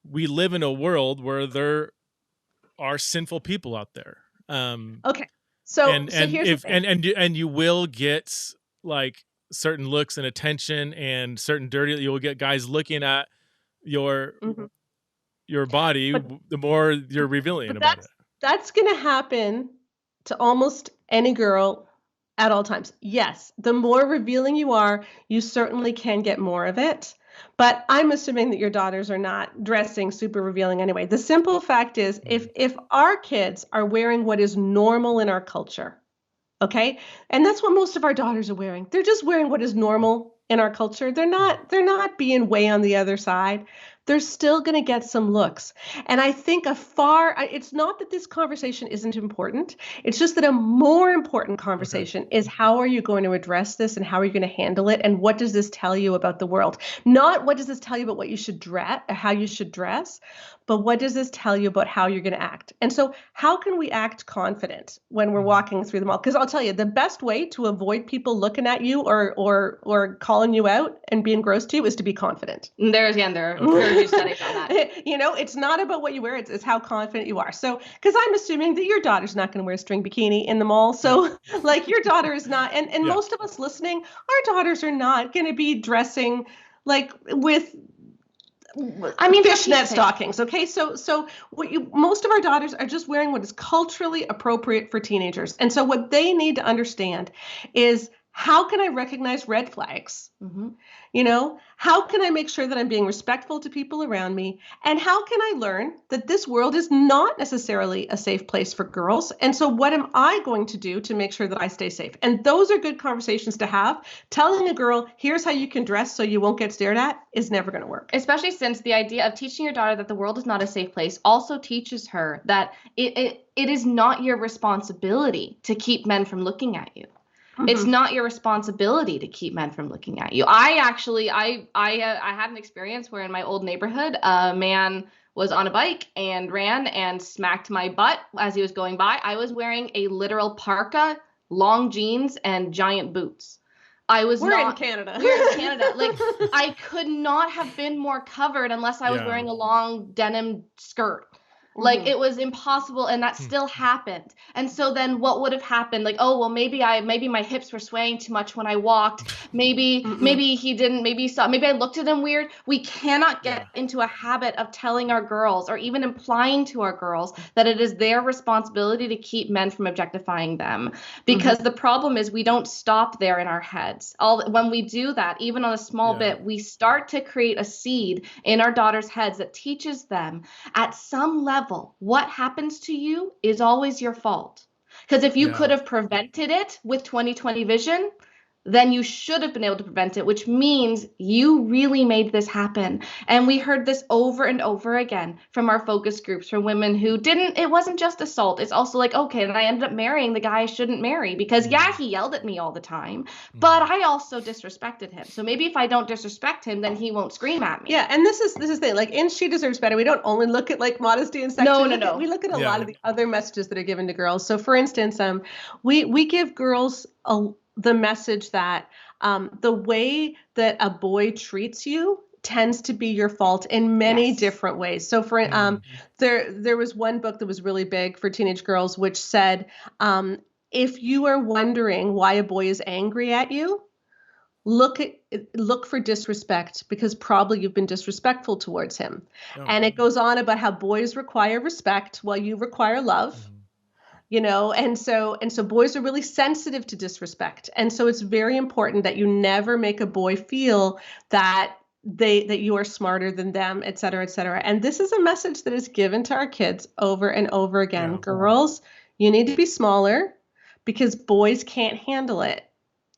we live in a world where there are sinful people out there. Okay. So here's the thing. And you will get like certain looks and attention and certain dirty. You will get guys looking at your body, the more you're revealing about it. That's going to happen to almost any girl at all times. Yes, the more revealing you are, you certainly can get more of it. But I'm assuming that your daughters are not dressing super revealing anyway. The simple fact is, if our kids are wearing what is normal in our culture, okay, and that's what most of our daughters are wearing. They're just wearing what is normal in our culture. They're not being way on the other side. they're still going to get some looks. And I think it's not that this conversation isn't important. It's just that a more important conversation is how are you going to address this and how are you going to handle it? And what does this tell you about the world? Not what does this tell you about what you should dress, how you should dress, but what does this tell you about how you're going to act? And so how can we act confident when we're walking through the mall? Because I'll tell you, the best way to avoid people looking at you or calling you out and being gross to you is to be confident. There are huge studies on that. It's not about what you wear, it's how confident you are. So, because I'm assuming that your daughter's not going to wear a string bikini in the mall. So like your daughter is not, and most of us listening, our daughters are not going to be dressing like with fishnet stockings. Okay. So most of our daughters are just wearing what is culturally appropriate for teenagers. And so what they need to understand is, how can I recognize red flags? How can I make sure that I'm being respectful to people around me? And how can I learn that this world is not necessarily a safe place for girls? And so what am I going to do to make sure that I stay safe? And those are good conversations to have. Telling a girl, here's how you can dress so you won't get stared at, is never going to work. Especially since the idea of teaching your daughter that the world is not a safe place also teaches her that it is not your responsibility to keep men from looking at you. It's not your responsibility to keep men from looking at you. I had an experience where in my old neighborhood, a man was on a bike and ran and smacked my butt as he was going by. I was wearing a literal parka, long jeans, and giant boots. We're in Canada. Like, I could not have been more covered unless I was wearing a long denim skirt. Like, it was impossible, and that still happened. And so then what would have happened? Like, oh, well, maybe my hips were swaying too much when I walked. Maybe he didn't, maybe I looked at him weird. We cannot get into a habit of telling our girls or even implying to our girls that it is their responsibility to keep men from objectifying them. Because the problem is we don't stop there in our heads. When we do that, even on a small bit, we start to create a seed in our daughters' heads that teaches them at some level, what happens to you is always your fault. Because if you could have prevented it with 20/20 vision, then you should have been able to prevent it, which means you really made this happen. And we heard this over and over again from our focus groups, from women who it wasn't just assault. It's also like, okay, and I ended up marrying the guy I shouldn't marry because he yelled at me all the time, but I also disrespected him. So maybe if I don't disrespect him, then he won't scream at me. Yeah. And this is the thing, like in She Deserves Better, we don't only look at like modesty and sex. No. We look at a lot of the other messages that are given to girls. So for instance, we give girls the message that the way that a boy treats you tends to be your fault in many different ways. So for there was one book that was really big for teenage girls, which said, if you are wondering why a boy is angry at you, look for disrespect, because probably you've been disrespectful towards him. And it goes on about how boys require respect while you require love. And so boys are really sensitive to disrespect. And so it's very important that you never make a boy feel that you are smarter than them, et cetera, et cetera. And this is a message that is given to our kids over and over again. Girls, you need to be smaller because boys can't handle it.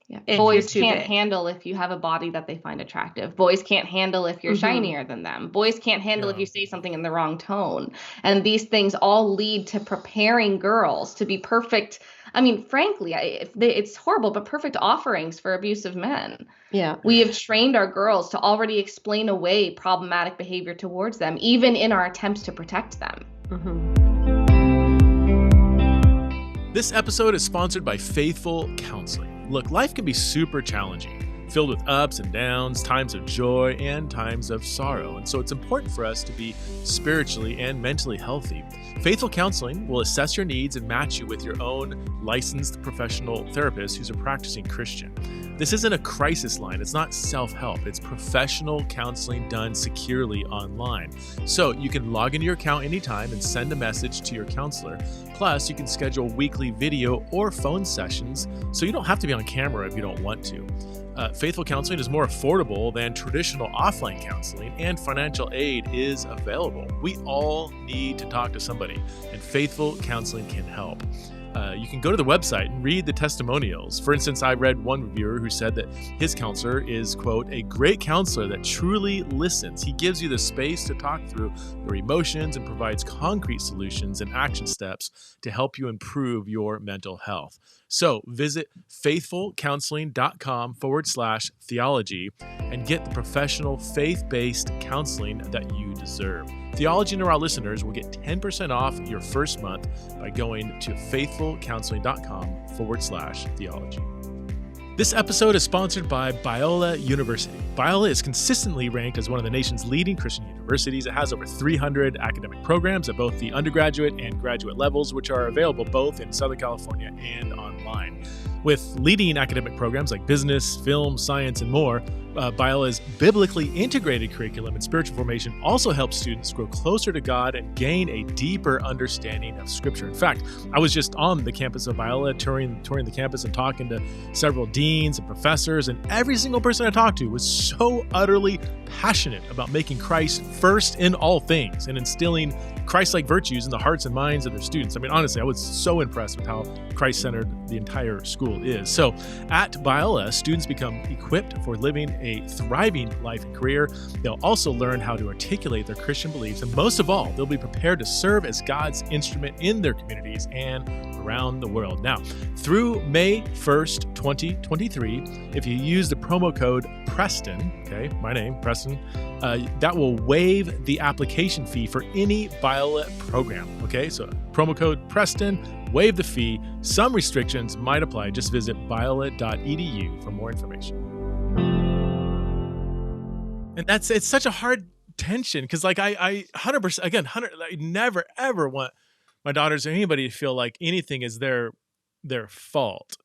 Yeah. Boys can't handle if you have a body that they find attractive. Boys can't handle if you're shinier than them. Boys can't handle if you say something in the wrong tone. And these things all lead to preparing girls to be perfect. I mean, frankly, it's horrible, but perfect offerings for abusive men. Yeah. We have trained our girls to already explain away problematic behavior towards them, even in our attempts to protect them. This episode is sponsored by Faithful Counseling. Look, life can be super challenging, filled with ups and downs, times of joy and times of sorrow. And so it's important for us to be spiritually and mentally healthy. Faithful Counseling will assess your needs and match you with your own licensed professional therapist who's a practicing Christian. This isn't a crisis line. It's not self-help. It's professional counseling done securely online. So you can log into your account anytime and send a message to your counselor. Plus, you can schedule weekly video or phone sessions, so you don't have to be on camera if you don't want to. Faithful Counseling is more affordable than traditional offline counseling, and financial aid is available. We all need to talk to somebody, and Faithful Counseling can help. you can go to the website and read the testimonials. For instance, I read one reviewer who said that his counselor is, quote, a great counselor that truly listens. He gives you the space to talk through your emotions and provides concrete solutions and action steps to help you improve your mental health. So visit faithfulcounseling.com/theology and get the professional faith-based counseling that you deserve. Theology Neuro listeners will get 10% off your first month by going to faithfulcounseling.com/theology. This episode is sponsored by Biola University. Biola is consistently ranked as one of the nation's leading Christian universities. It has over 300 academic programs at both the undergraduate and graduate levels, which are available both in Southern California and online. With leading academic programs like business, film, science, and more, Biola's biblically integrated curriculum and spiritual formation also helps students grow closer to God and gain a deeper understanding of Scripture. In fact, I was just on the campus of Biola, touring the campus and talking to several deans and professors, and every single person I talked to was so utterly passionate about making Christ first in all things and instilling Christ-like virtues in the hearts and minds of their students. I mean, honestly, I was so impressed with how Christ-centered the entire school is. So at Biola, students become equipped for living a thriving life and career. They'll also learn how to articulate their Christian beliefs, and most of all, they'll be prepared to serve as God's instrument in their communities and around the world. Now, through May 1st, 2023, if you use the promo code Preston, okay, my name, Preston, that will waive the application fee for any Biola program, okay? So promo code Preston, waive the fee. Some restrictions might apply. Just visit biola.edu for more information. And it's such a hard tension because like I 100%, again, I never ever want my daughters or anybody to feel like anything is their fault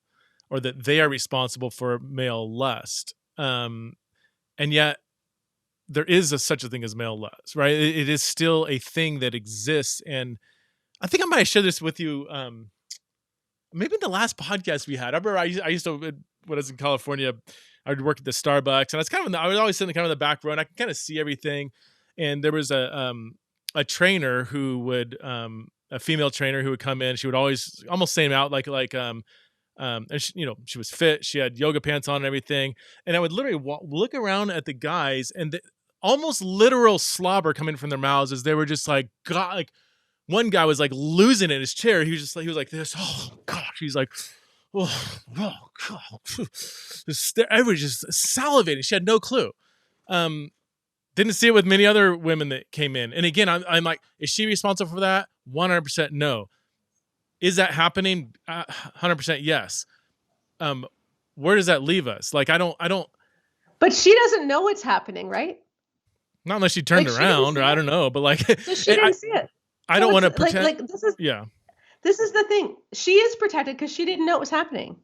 or that they are responsible for male lust. And yet there is such a thing as male lust, right? It is still a thing that exists. And I think I might have shared this with you. Maybe in the last podcast we had. I remember I used to, when I was in California, I would work at the Starbucks, and I was I was always sitting kind of in the back row, and I could kind of see everything. And there was a trainer who would, a female trainer who would come in. She would always almost same out and she, she was fit. She had yoga pants on and everything. And I would literally look around at the guys, and almost literal slobber coming from their mouths as they were just like, God, like one guy was like losing it in his chair. He was like this. Oh gosh. He's like, oh God. Everybody just salivating. She had no clue. Didn't see it with many other women that came in. And again, I'm like, is she responsible for that? 100% no. Is that happening? 100% yes. Where does that leave us? Like, I don't. But she doesn't know what's happening, right? Not unless she turned around, or I don't know. But like, so she didn't see it. I don't want to pretend. Like this is the thing. She is protected because she didn't know what was happening.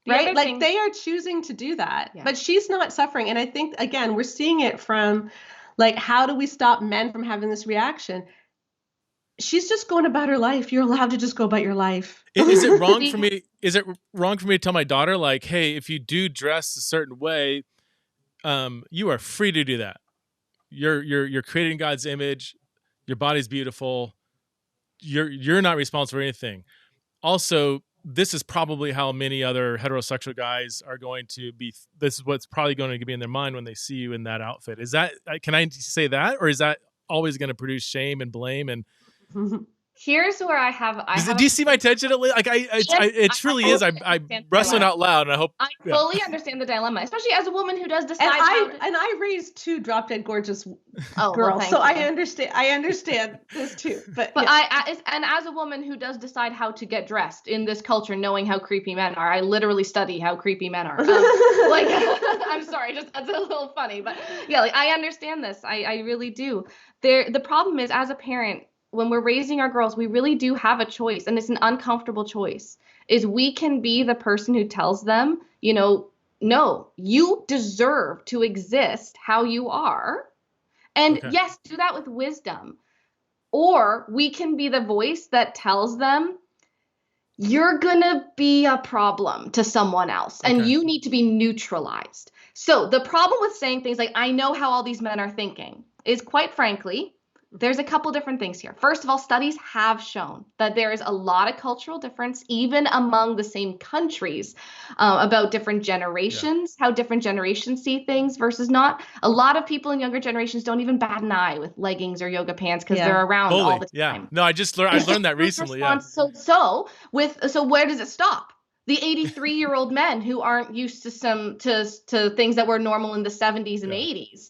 Right? Like they are choosing to do that, but she's not suffering. And I think, again, we're seeing it from like, how do we stop men from having this reaction? She's just going about her life. You're allowed to just go about your life. Is it wrong for me? Is it wrong for me to tell my daughter, like, hey, if you do dress a certain way, you are free to do that. You're creating God's image. Your body's beautiful. You're not responsible for anything. Also, this is probably how many other heterosexual guys are going to be. This is what's probably going to be in their mind when they see you in that outfit. Is that, can I say that, or is that always going to produce shame and blame? And here's where I have. Do you see my tension? Like it truly is. I'm wrestling out loud, and I hope. I fully understand the dilemma, especially as a woman who does decide. And I raised two drop dead gorgeous girls, so I understand this too. But and as a woman who does decide how to get dressed in this culture, knowing how creepy men are, I literally study how creepy men are. I'm sorry, just that's a little funny, but yeah, like I understand this. I really do. The problem is, as a parent, when we're raising our girls, we really do have a choice, and it's an uncomfortable choice, is we can be the person who tells them, no, you deserve to exist how you are. And yes, do that with wisdom. Or we can be the voice that tells them, you're going to be a problem to someone else, and you need to be neutralized. So the problem with saying things like, I know how all these men are thinking, is quite frankly, There's a couple different things here. First of all, studies have shown that there is a lot of cultural difference, even among the same countries, about different generations, how different generations see things versus not. A lot of people in younger generations don't even bat an eye with leggings or yoga pants because they're around all the time. No, I learned that recently. So where does it stop? The 83-year-old men who aren't used to things that were normal in the 70s and 80s.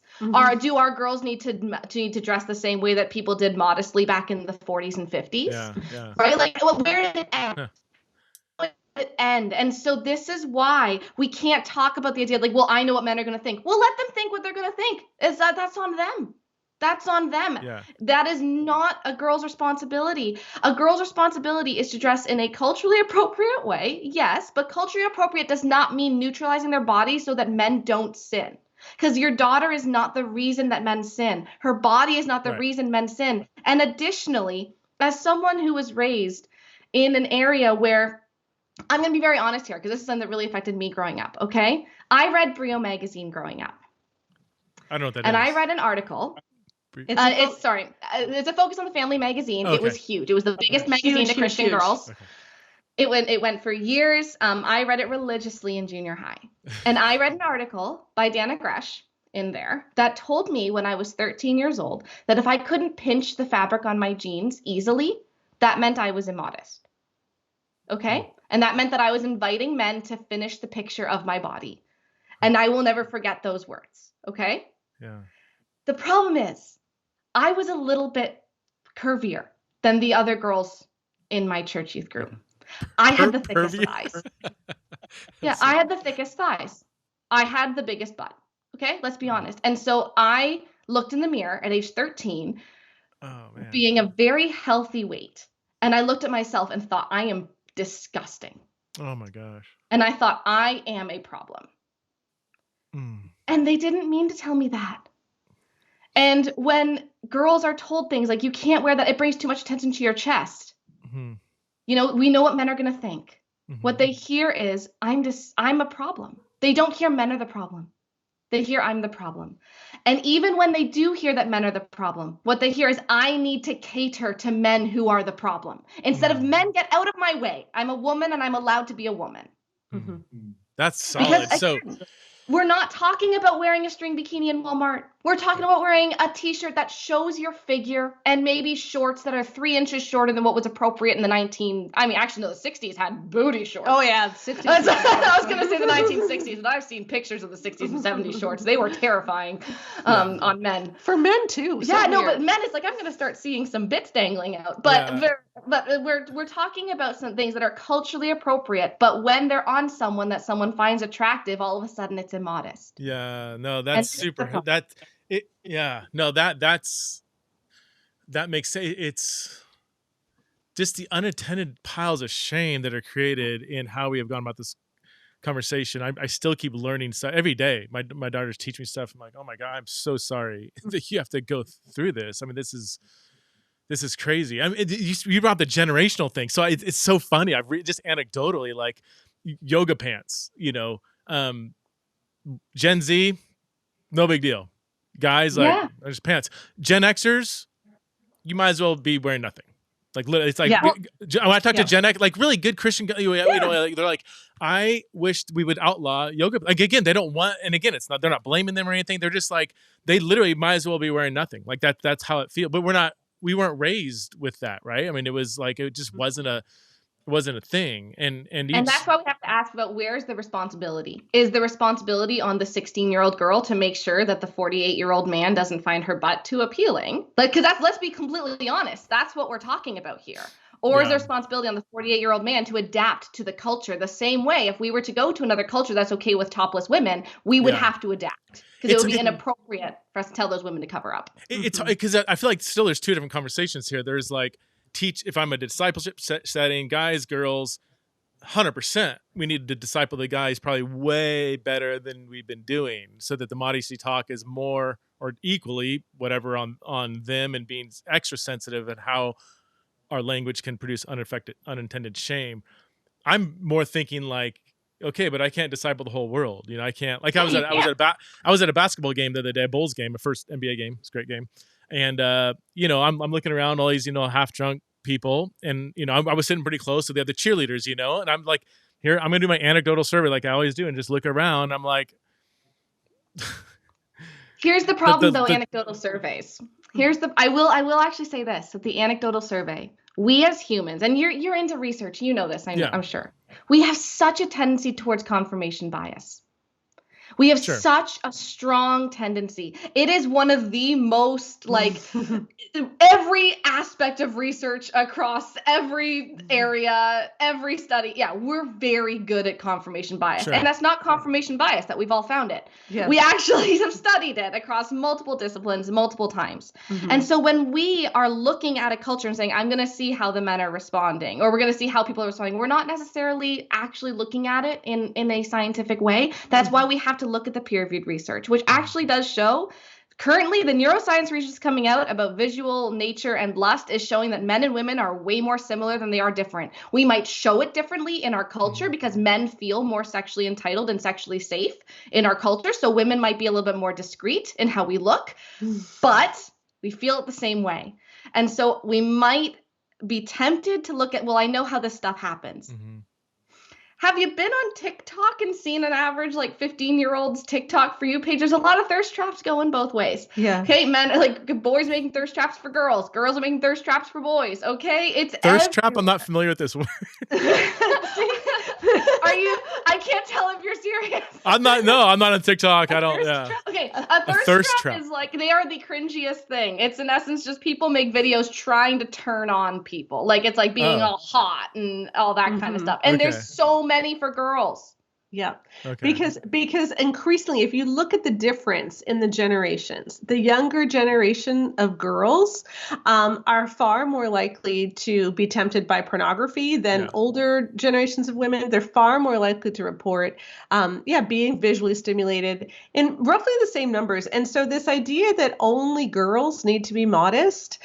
Do our girls need to dress the same way that people did modestly back in the 40s and 50s? Right? Like, where did it end? And so this is why we can't talk about the idea like, well, I know what men are going to think. Well, let them think what they're going to think. That's on them. That's on them. Yeah. That is not a girl's responsibility. A girl's responsibility is to dress in a culturally appropriate way, yes, but culturally appropriate does not mean neutralizing their body so that men don't sin. Because your daughter is not the reason that men sin. Her body is not the reason men sin. And additionally, as someone who was raised in an area where, I'm going to be very honest here, because this is something that really affected me growing up, okay? I read Brio magazine growing up. I don't know what that is. And I read an article. It's a focus on the family magazine. Okay. It was huge. It was the biggest magazine to Christian girls. Okay. It went for years. I read it religiously in junior high. And I read an article by Dana Gresh in there that told me when I was 13 years old that if I couldn't pinch the fabric on my jeans easily, that meant I was immodest. Okay? And that meant that I was inviting men to finish the picture of my body. And I will never forget those words. Okay? Yeah. The problem is, I was a little bit curvier than the other girls in my church youth group. I had the thickest thighs. Yeah, I had the thickest thighs. I had the biggest butt. Okay, let's be honest. And so I looked in the mirror at age 13, being a very healthy weight. And I looked at myself and thought, I am disgusting. Oh my gosh. And I thought, I am a problem. And they didn't mean to tell me that. And when girls are told things like, you can't wear that, it brings too much attention to your chest. You know, we know what men are going to think. What they hear is, I'm a problem. They don't hear men are the problem. They hear I'm the problem. And even when they do hear that men are the problem, what they hear is, I need to cater to men who are the problem. Instead of men, get out of my way. I'm a woman and I'm allowed to be a woman. That's solid. Because, again, we're not talking about wearing a string bikini in Walmart. We're talking about wearing a t-shirt that shows your figure and maybe shorts that are 3 inches shorter than what was appropriate in the 60s had booty shorts. Oh yeah, the 60s. I was going to say the 1960s, but I've seen pictures of the 60s and 70s shorts. They were terrifying on men. For men too. Yeah, no, but men, it's like, I'm going to start seeing some bits dangling out. But we're talking about some things that are culturally appropriate, but when they're on someone that someone finds attractive, all of a sudden it's immodest. Yeah, no, that's super. That makes sense. It's just the unattended piles of shame that are created in how we have gone about this conversation. I still keep learning stuff every day. My daughters teach me stuff. I'm like, oh my God, I'm so sorry that you have to go through this. I mean, this is crazy. I mean, you brought the generational thing. So it's so funny. I've just anecdotally, like yoga pants, Gen Z, no big deal. Guys, like, there's pants. Gen Xers, you might as well be wearing nothing. Like, it's like, when I talk to Gen X, like really good Christian, like, they're like, I wish we would outlaw yoga. Like, again, they don't want, and again, they're not blaming them or anything. They're just like, they literally might as well be wearing nothing. Like that's how it feels. But we weren't raised with that, right? I mean, it was like, it just wasn't a thing. And that's why we have to ask about, where's the responsibility? Is the responsibility on the 16-year-old girl to make sure that the 48-year-old man doesn't find her butt too appealing? Like, because let's be completely honest, that's what we're talking about here. Or is there responsibility on the 48-year-old man to adapt to the culture the same way? If we were to go to another culture that's okay with topless women, we would have to adapt, because it would be inappropriate for us to tell those women to cover up. It's because I feel like still there's two different conversations here. There's like, if I'm a discipleship setting, guys, girls, 100%, we need to disciple the guys probably way better than we've been doing, so that the modesty talk is more or equally whatever on them, and being extra sensitive at how our language can produce unintended shame. I'm more thinking like, okay, but I can't disciple the whole world. I can't, like, I was at a basketball game the other day, a Bulls game, a first NBA game. It's a great game. And I'm looking around all these half drunk people, and I was sitting pretty close to the other cheerleaders, and I'm like, here, I'm gonna do my anecdotal survey like I always do, and just look around. I'm like, here's the problem though, anecdotal surveys. I will actually say this, that the anecdotal survey, we as humans, and you're into research, this, I'm sure. We have such a tendency towards confirmation bias. We have such a strong tendency. It is one of the most, every aspect of research across every area, every study. Yeah, we're very good at confirmation bias. And that's not confirmation bias that we've all found it. Yes. We actually have studied it across multiple disciplines multiple times. And so when we are looking at a culture and saying, I'm going to see how the men are responding, or we're going to see how people are responding, we're not necessarily actually looking at it in a scientific way. That's why we have to look at the peer-reviewed research, which actually does show currently the neuroscience research coming out about visual nature and lust is showing that men and women are way more similar than they are different. We might show it differently in our culture because men feel more sexually entitled and sexually safe in our culture. So women might be a little bit more discreet in how we look, but we feel it the same way. And so we might be tempted to look at, well, I know how this stuff happens. Have you been on TikTok and seen an average 15-year-old's TikTok for you page? There's a lot of thirst traps going both ways. Yeah. Okay, men, boys making thirst traps for girls. Girls are making thirst traps for boys. Okay, it's thirst trap. I'm not familiar with this word. Are you? I can't tell if you're serious. I'm not on TikTok. I don't. Okay, a thirst trap is they are the cringiest thing. It's in essence just people make videos trying to turn on people. It's like being all hot and all that kind of stuff. And there's so many for girls. Yeah. Okay. Because increasingly, if you look at the difference in the generations, the younger generation of girls are far more likely to be tempted by pornography than older generations of women. They're far more likely to report, being visually stimulated in roughly the same numbers. And so this idea that only girls need to be modest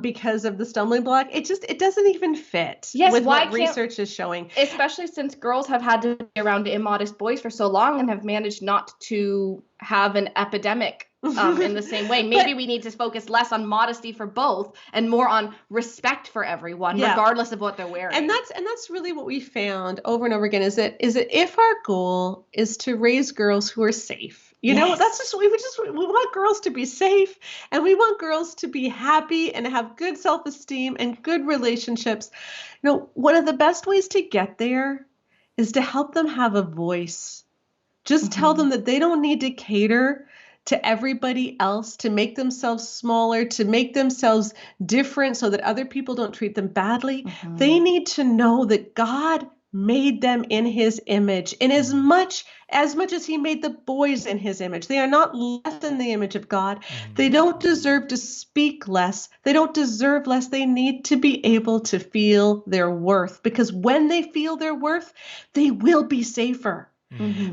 because of the stumbling block, it doesn't even fit with what research is showing. Especially since girls have had to be around immodest boys for so long and have managed not to have an epidemic in the same way. Maybe we need to focus less on modesty for both and more on respect for everyone, regardless of what they're wearing. And that's really what we found over and over again is that if our goal is to raise girls who are safe, that's just we want girls to be safe, and we want girls to be happy and have good self-esteem and good relationships. One of the best ways to get there is to help them have a voice. Just tell them that they don't need to cater to everybody else, to make themselves smaller, to make themselves different so that other people don't treat them badly. They need to know that God made them in his image, in as much as he made the boys in his image. They are not less than the image of God. They don't deserve to speak less. They don't deserve less. They need to be able to feel their worth, because when they feel their worth, they will be safer.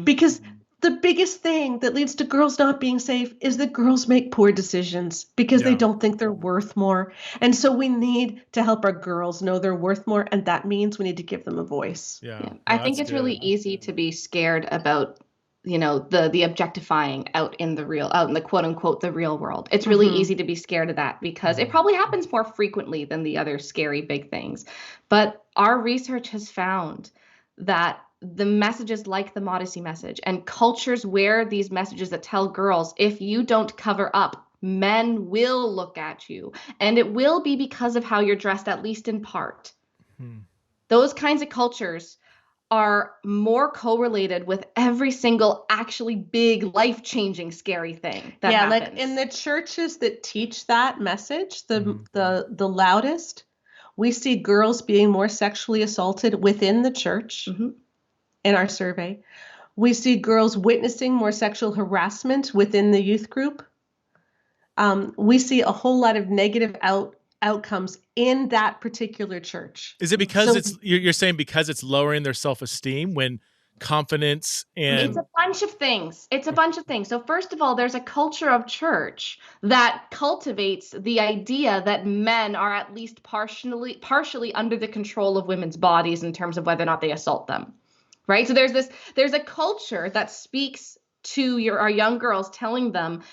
Because the biggest thing that leads to girls not being safe is that girls make poor decisions because they don't think they're worth more. And so we need to help our girls know they're worth more. And that means we need to give them a voice. Yeah. I think it's really easy to be scared about, the objectifying out in the quote unquote, the real world. It's really easy to be scared of that because it probably happens more frequently than the other scary big things. But our research has found that the messages like the modesty message and cultures where these messages that tell girls, if you don't cover up, men will look at you. And it will be because of how you're dressed, at least in part. Those kinds of cultures are more correlated with every single actually big, life-changing, scary thing that happens. Like in the churches that teach that message, the loudest, we see girls being more sexually assaulted within the church. In our survey, we see girls witnessing more sexual harassment within the youth group. We see a whole lot of negative outcomes in that particular church. Is it because you're saying because it's lowering their self-esteem when confidence and... It's a bunch of things. So first of all, there's a culture of church that cultivates the idea that men are at least partially under the control of women's bodies in terms of whether or not they assault them. Right. So there's a culture that speaks to our young girls, telling them,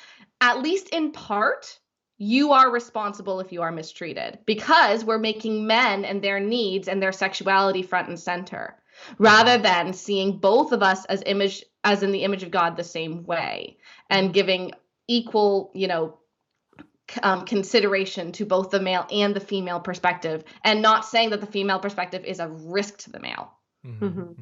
at least in part, you are responsible if you are mistreated, because we're making men and their needs and their sexuality front and center, rather than seeing both of us as in the image of God the same way, and giving equal, consideration to both the male and the female perspective, and not saying that the female perspective is a risk to the male.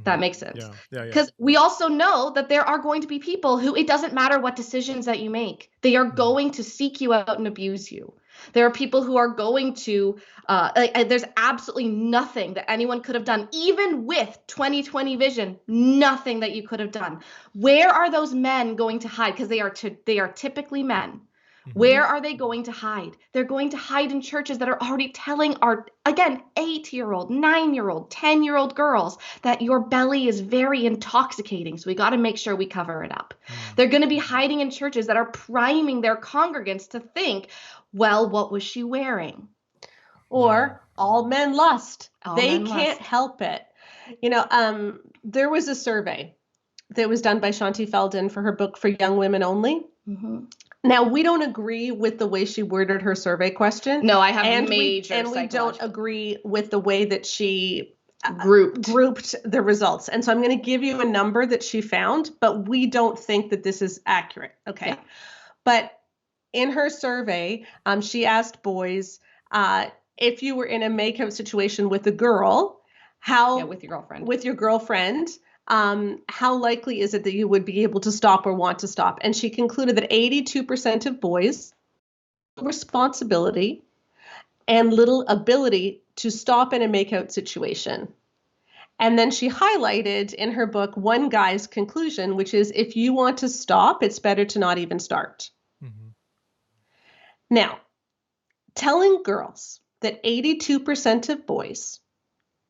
That makes sense. Because we also know that there are going to be people who, it doesn't matter what decisions that you make, they are going to seek you out and abuse you. There are people who are going to, there's absolutely nothing that anyone could have done, even with 20/20 vision, nothing that you could have done. Where are those men going to hide? Because they are typically men. Where are they going to hide? They're going to hide in churches that are already telling our, again, 8-year-old, 9-year-old, 10-year-old girls that your belly is very intoxicating. So we got to make sure we cover it up. They're going to be hiding in churches that are priming their congregants to think, well, what was she wearing? Or all men lust. They can't help it. There was a survey that was done by Shanti Feldon for her book For Young Women Only. Now, we don't agree with the way she worded her survey question. No, I have and major we don't agree with the way that she grouped the results. And so I'm going to give you a number that she found, but we don't think that this is accurate. Okay. Yeah. But in her survey, she asked boys, if you were in a makeout situation with a girl, with your girlfriend, how likely is it that you would be able to stop or want to stop? And she concluded that 82% of boys responsibility and little ability to stop in a makeout situation. And then she highlighted in her book one guy's conclusion, which is, if you want to stop, it's better to not even start. Now, telling girls that 82% of boys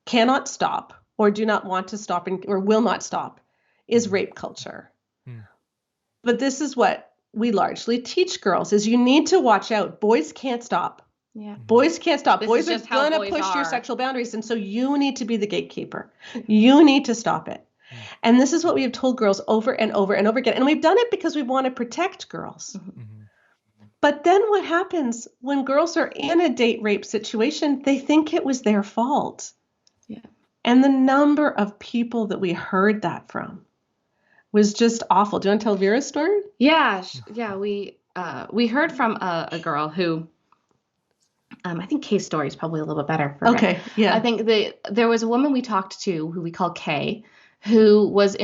cannot stop or do not want to stop or will not stop is rape culture. But this is what we largely teach girls, is you need to watch out. Boys can't stop. Yeah. Boys can't stop. Boys are going to push your sexual boundaries. And so you need to be the gatekeeper. You need to stop it. And this is what we have told girls over and over and over again. And we've done it because we want to protect girls. But then what happens when girls are in a date rape situation? They think it was their fault. Yeah. And the number of people that we heard that from was just awful. Do you want to tell Vera's story? Yeah. We heard from a girl who, I think Kay's story is probably a little bit better for her. Yeah. I think there was a woman we talked to who we call Kay, who was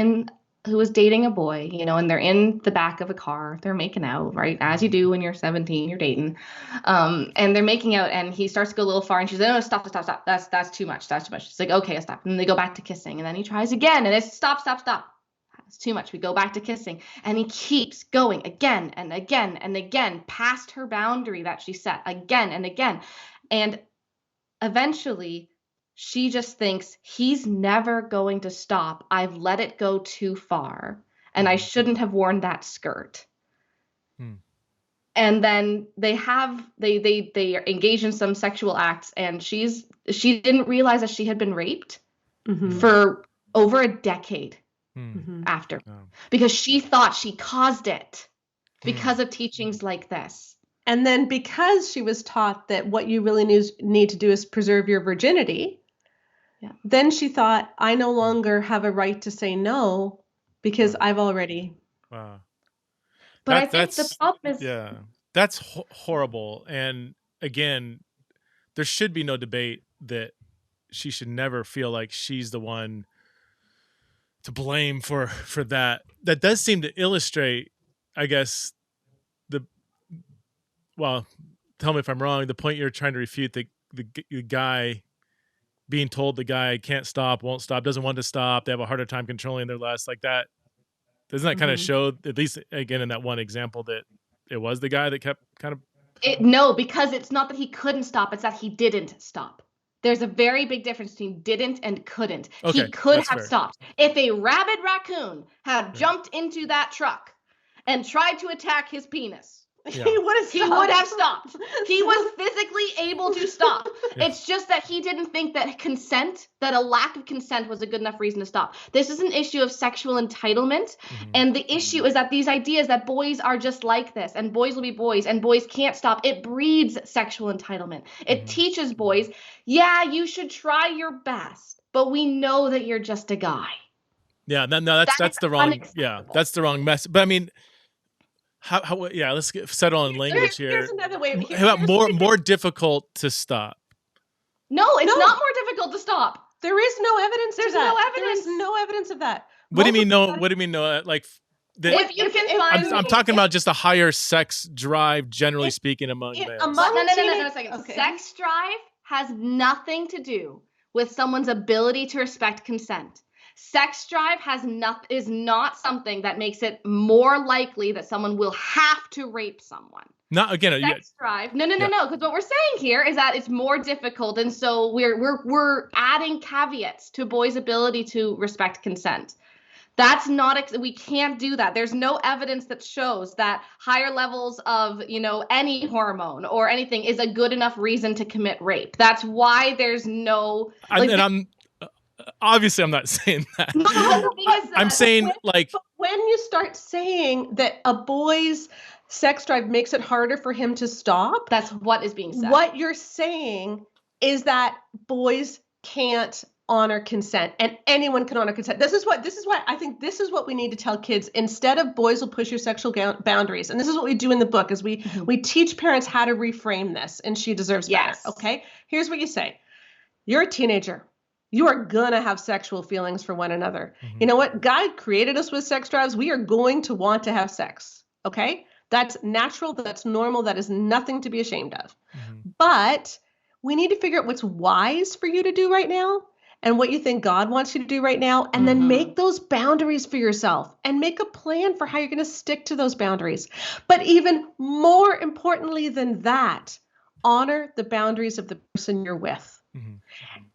dating a boy, and they're in the back of a car, they're making out, right? As you do when you're 17, you're dating. And they're making out, and he starts to go a little far, and she's like, "No, stop. That's too much. She's like, "Okay, I'll stop." And then they go back to kissing, and then he tries again, and it's stop. It's too much. We go back to kissing, and he keeps going again and again and again past her boundary that she set again and again. And eventually she just thinks, he's never going to stop. I've let it go too far, and I shouldn't have worn that skirt. And then they engage in some sexual acts, and she didn't realize that she had been raped for over a decade after, because she thought she caused it because of teachings like this. And then because she was taught that what you really need to do is preserve your virginity, then she thought, I no longer have a right to say no because I've already. Wow. But I think the problem is... Yeah, that's horrible. And again, there should be no debate that she should never feel like she's the one to blame for that. That does seem to illustrate, I guess, tell me if I'm wrong, the point you're trying to refute, the guy being told the guy can't stop, won't stop, doesn't want to stop, they have a harder time controlling their lust, like that. Doesn't that kind of show, at least again in that one example, that it was the guy that kept kind of... No, because it's not that he couldn't stop, it's that he didn't stop. There's a very big difference between didn't and couldn't. Okay, he could have fair. Stopped. If a rabid raccoon had jumped into that truck and tried to attack his penis, Yeah. He would have stopped. He would have stopped. He was physically able to stop. Yeah. It's just that he didn't think that that a lack of consent was a good enough reason to stop. This is an issue of sexual entitlement. And the issue is that these ideas that boys are just like this and boys will be boys and boys can't stop, it breeds sexual entitlement. It teaches boys, yeah, you should try your best, but we know that you're just a guy. Yeah, no, that's the wrong. Yeah, that's the wrong mess. But I mean, how? Yeah, let's settle on language here. Here's another way. How about more difficult to stop? No, it's not more difficult to stop. There is no evidence. There's to that. no evidence. There is no evidence of that. What do you mean no? What do you mean no? Like, If you can find, I'm talking about just a higher sex drive, generally speaking, among males. No, a second. Okay. Sex drive has nothing to do with someone's ability to respect consent. Sex drive is not something that makes it more likely that someone will have to rape someone. Not again. Sex drive. No. Because what we're saying here is that it's more difficult, and so we're adding caveats to boys' ability to respect consent. That's not. We can't do that. There's no evidence that shows that higher levels of any hormone or anything is a good enough reason to commit rape. That's why there's no. Obviously, I'm not saying that. I'm saying when you start saying that a boy's sex drive makes it harder for him to stop, that's what is being said. What you're saying is that boys can't honor consent, and anyone can honor consent. This is why I think this is what we need to tell kids. Instead of boys will push your sexual boundaries, and this is what we do in the book, is we teach parents how to reframe this, and She Deserves Better. Okay, here's what you say. You're a teenager. You are going to have sexual feelings for one another. You know what? God created us with sex drives. We are going to want to have sex. Okay? That's natural. That's normal. That is nothing to be ashamed of. But we need to figure out what's wise for you to do right now and what you think God wants you to do right now. And then make those boundaries for yourself and make a plan for how you're going to stick to those boundaries. But even more importantly than that, honor the boundaries of the person you're with.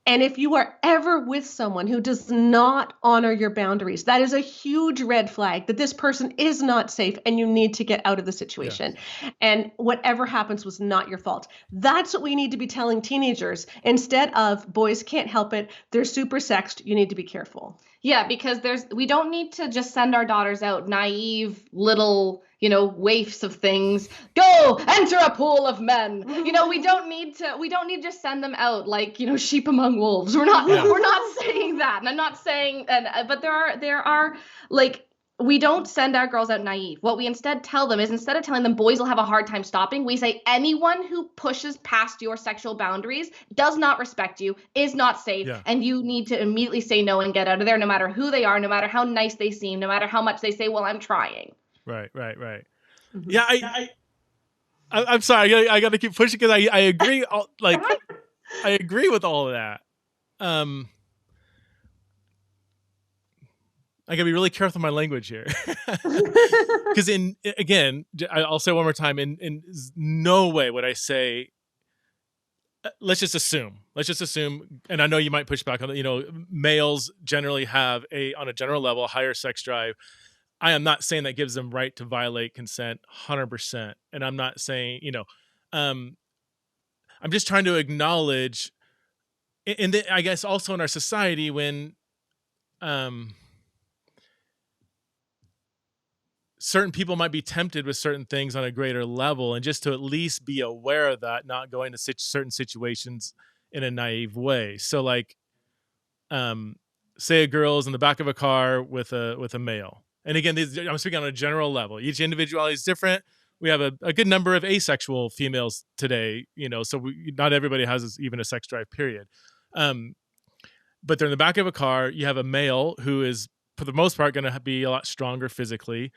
And if you are ever with someone who does not honor your boundaries, that is a huge red flag that this person is not safe and you need to get out of the situation. Yeah. And whatever happens was not your fault. That's what we need to be telling teenagers instead of boys can't help it. They're super sexed. You need to be careful. Yeah, because we don't need to just send our daughters out naive little, waifs of things. Go enter a pool of men. We don't need to just send them out like, sheep among wolves. We're not saying that. And I'm not saying, but there are like, we don't send our girls out naive. What we instead tell them is, instead of telling them boys will have a hard time stopping, we say anyone who pushes past your sexual boundaries does not respect you, is not safe, and you need to immediately say no and get out of there, no matter who they are, no matter how nice they seem, no matter how much they say, well, I'm trying. Right. Yeah, I'm sorry. I got to keep pushing because I agree. I agree with all of that. I gotta be really careful with my language here, because I'll say one more time. In no way would I say. Let's just assume, and I know you might push back on it. Males generally have on a general level, higher sex drive. I am not saying that gives them right to violate consent 100%. And I'm not saying, I'm just trying to acknowledge, I guess also in our society when certain people might be tempted with certain things on a greater level, and just to at least be aware of that, not going to certain situations in a naive way. So like, say a girl's in the back of a car with a male. And again, I'm speaking on a general level. Each individuality is different. We have a good number of asexual females today, so not everybody has even a sex drive, period. But they're in the back of a car. You have a male who is, for the most part, going to be a lot stronger physically.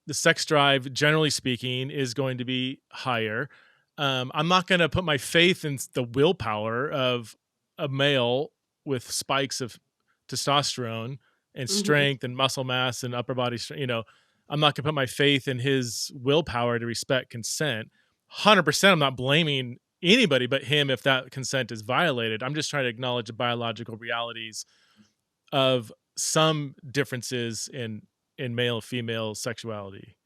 The sex drive, generally speaking, is going to be higher. I'm not going to put my faith in the willpower of a male with spikes of testosterone and strength and muscle mass and upper body strength. I'm not going to put my faith in his willpower to respect consent. 100%, I'm not blaming anybody but him if that consent is violated. I'm just trying to acknowledge the biological realities of some differences in male female sexuality.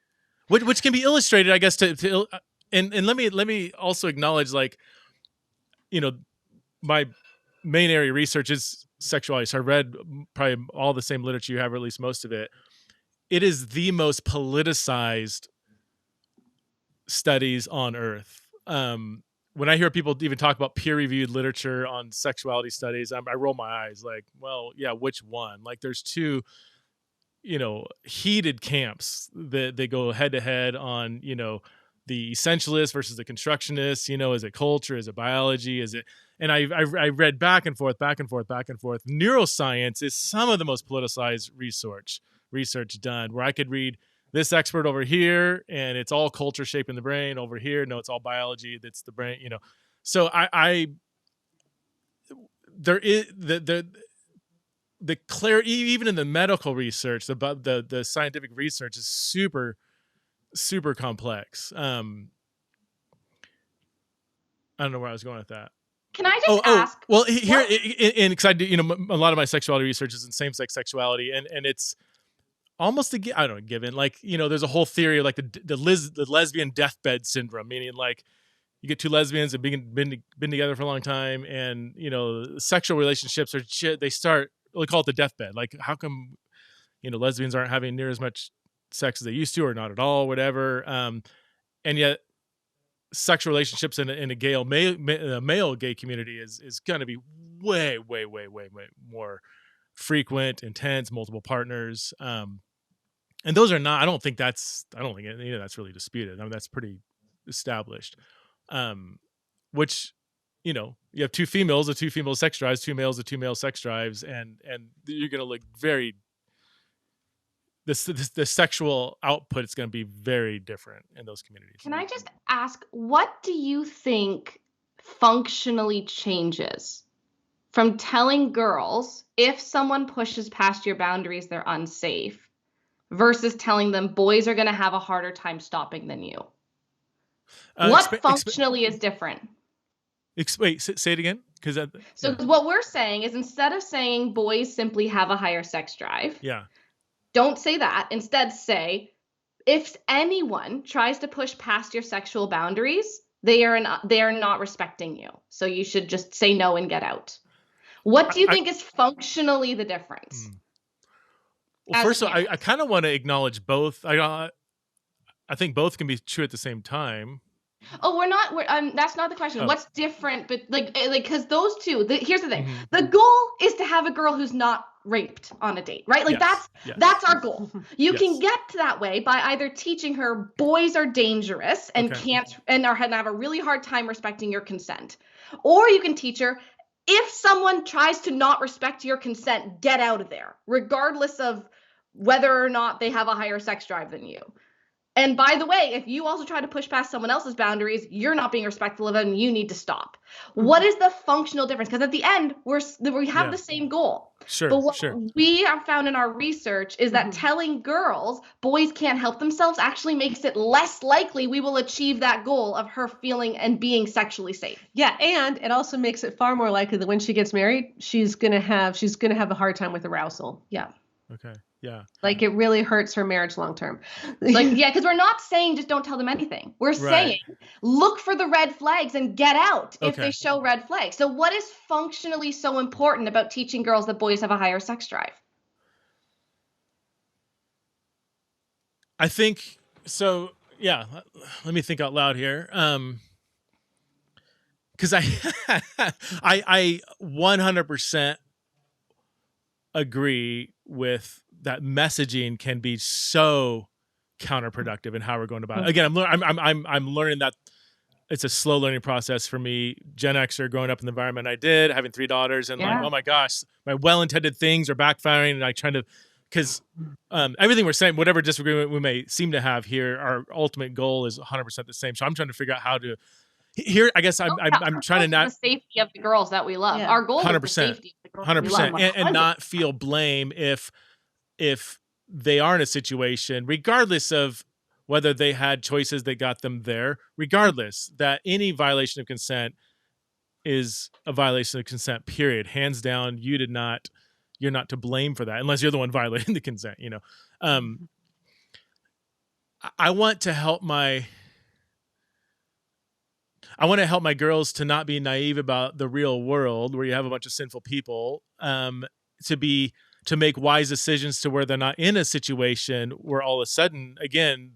which can be illustrated, I guess, and let me also acknowledge, like, my main area of research is sexuality. So I read probably all the same literature you have, or at least most of it. It is the most politicized studies on earth. When I hear people even talk about peer-reviewed literature on sexuality studies, I roll my eyes like, well, yeah, which one? Like, there's two, heated camps that they go head to head on, the essentialists versus the constructionists. Is it culture? Is it biology? Is it? And I read back and forth. Neuroscience is some of the most politicized research done, where I could read this expert over here and it's all culture shaping the brain. Over here, no, it's all biology, that's the brain. So there is the clarity, even in the medical research, the scientific research is super, super complex. I don't know where I was going with that. Can I just ask? Well, here, because I do, a lot of my sexuality research is in same-sex sexuality, and it's almost given. Like, there's a whole theory of like the lesbian deathbed syndrome, meaning like you get two lesbians and been together for a long time, and sexual relationships they call it the deathbed. Like, how come lesbians aren't having near as much sex as they used to, or not at all, whatever. And yet sexual relationships in a male gay community is going to be way more frequent, intense, multiple partners. And those are not, I don't think that's really disputed. I mean, that's pretty established. Which, you have two females with two female sex drives, two males with two male sex drives, and you're going to look very, the sexual output is going to be very different in those communities. Can I just ask, what do you think functionally changes from telling girls if someone pushes past your boundaries, they're unsafe, versus telling them boys are going to have a harder time stopping than you? What functionally is different? Wait, say it again. What we're saying is, instead of saying boys simply have a higher sex drive, don't say that. Instead, say, if anyone tries to push past your sexual boundaries, they are not respecting you. So you should just say no and get out. What do you think is functionally the difference? Well, first of all, I kind of want to acknowledge both. I think both can be true at the same time. Oh, that's not the question. What's different? But because those two, here's the thing. The goal is to have a girl who's not raped on a date, right? Like, that's our goal. You can get to that way by either teaching her boys are dangerous and have a really hard time respecting your consent. Or you can teach her, if someone tries to not respect your consent, get out of there, regardless of whether or not they have a higher sex drive than you. And by the way, if you also try to push past someone else's boundaries, you're not being respectful of them, and you need to stop. What is the functional difference? Because at the end, we have the same goal. Sure. But what we have found in our research is that telling girls boys can't help themselves actually makes it less likely we will achieve that goal of her feeling and being sexually safe. Yeah, and it also makes it far more likely that when she gets married, she's gonna have a hard time with arousal. Yeah. Okay. Yeah. Like, it really hurts her marriage long term. Because we're not saying just don't tell them anything. We're saying look for the red flags and get out if they show red flags. So what is functionally so important about teaching girls that boys have a higher sex drive? I think so. Yeah. Let me think out loud here. Because I 100% agree with that. Messaging can be so counterproductive in how we're going about it. Again, I'm learning that it's a slow learning process for me. Gen Xer, growing up in the environment I did, having 3 daughters, and like, oh my gosh, my well-intended things are backfiring, and I trying to, because everything we're saying, whatever disagreement we may seem to have here, our ultimate goal is 100% the same. So I'm trying to figure out how to. Here, I guess I'm trying to not the safety of the girls that we love. Our goal 100%, is the safety of the girls 100%, and not feel blame if they are in a situation, regardless of whether they had choices that got them there, regardless, that any violation of consent is a violation of consent, period. Hands down, you're not to blame for that, unless you're the one violating the consent, I want to help my girls to not be naive about the real world where you have a bunch of sinful people, to make wise decisions to where they're not in a situation where all of a sudden, again,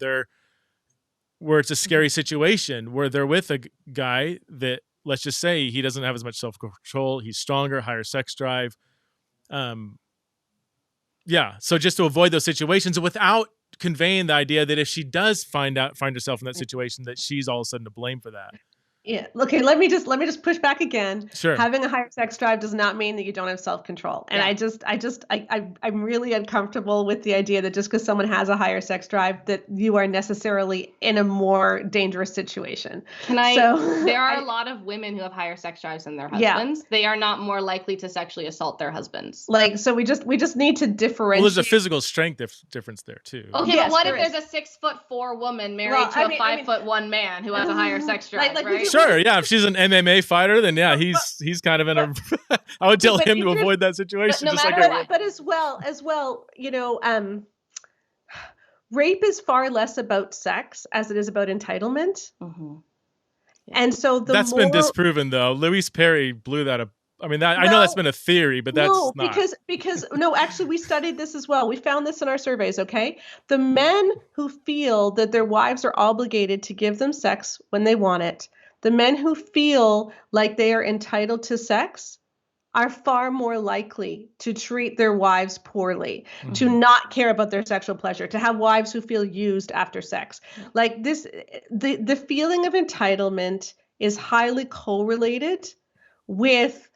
where it's a scary situation where they're with a guy that, let's just say, he doesn't have as much self-control. He's stronger, higher sex drive. So just to avoid those situations without conveying the idea that if she does find herself in that situation, that she's all of a sudden to blame for that. Yeah. Okay. Let me just push back again. Sure. Having a higher sex drive does not mean that you don't have self-control. And I'm really uncomfortable with the idea that just because someone has a higher sex drive, that you are necessarily in a more dangerous situation. There are a lot of women who have higher sex drives than their husbands. Yeah. They are not more likely to sexually assault their husbands. So we just need to differentiate. Well, there's a physical strength difference there too. Okay, yes, but what if there's a 6'4" woman married to a 5'1" man who has a higher sex drive, right? Sure, yeah. If she's an MMA fighter, then yeah, he's kind of in a. I would tell him to avoid that situation. But as well, rape is far less about sex as it is about entitlement. Mm-hmm. Yeah. And so that's been disproven, though. Louise Perry blew that up. I mean, I know that's been a theory, but that's not. because actually, we studied this as well. We found this in our surveys. Okay, the men who feel that their wives are obligated to give them sex when they want it. The men who feel like they are entitled to sex are far more likely to treat their wives poorly, mm-hmm. to not care about their sexual pleasure, to have wives who feel used after sex. Like this, the feeling of entitlement is highly correlated with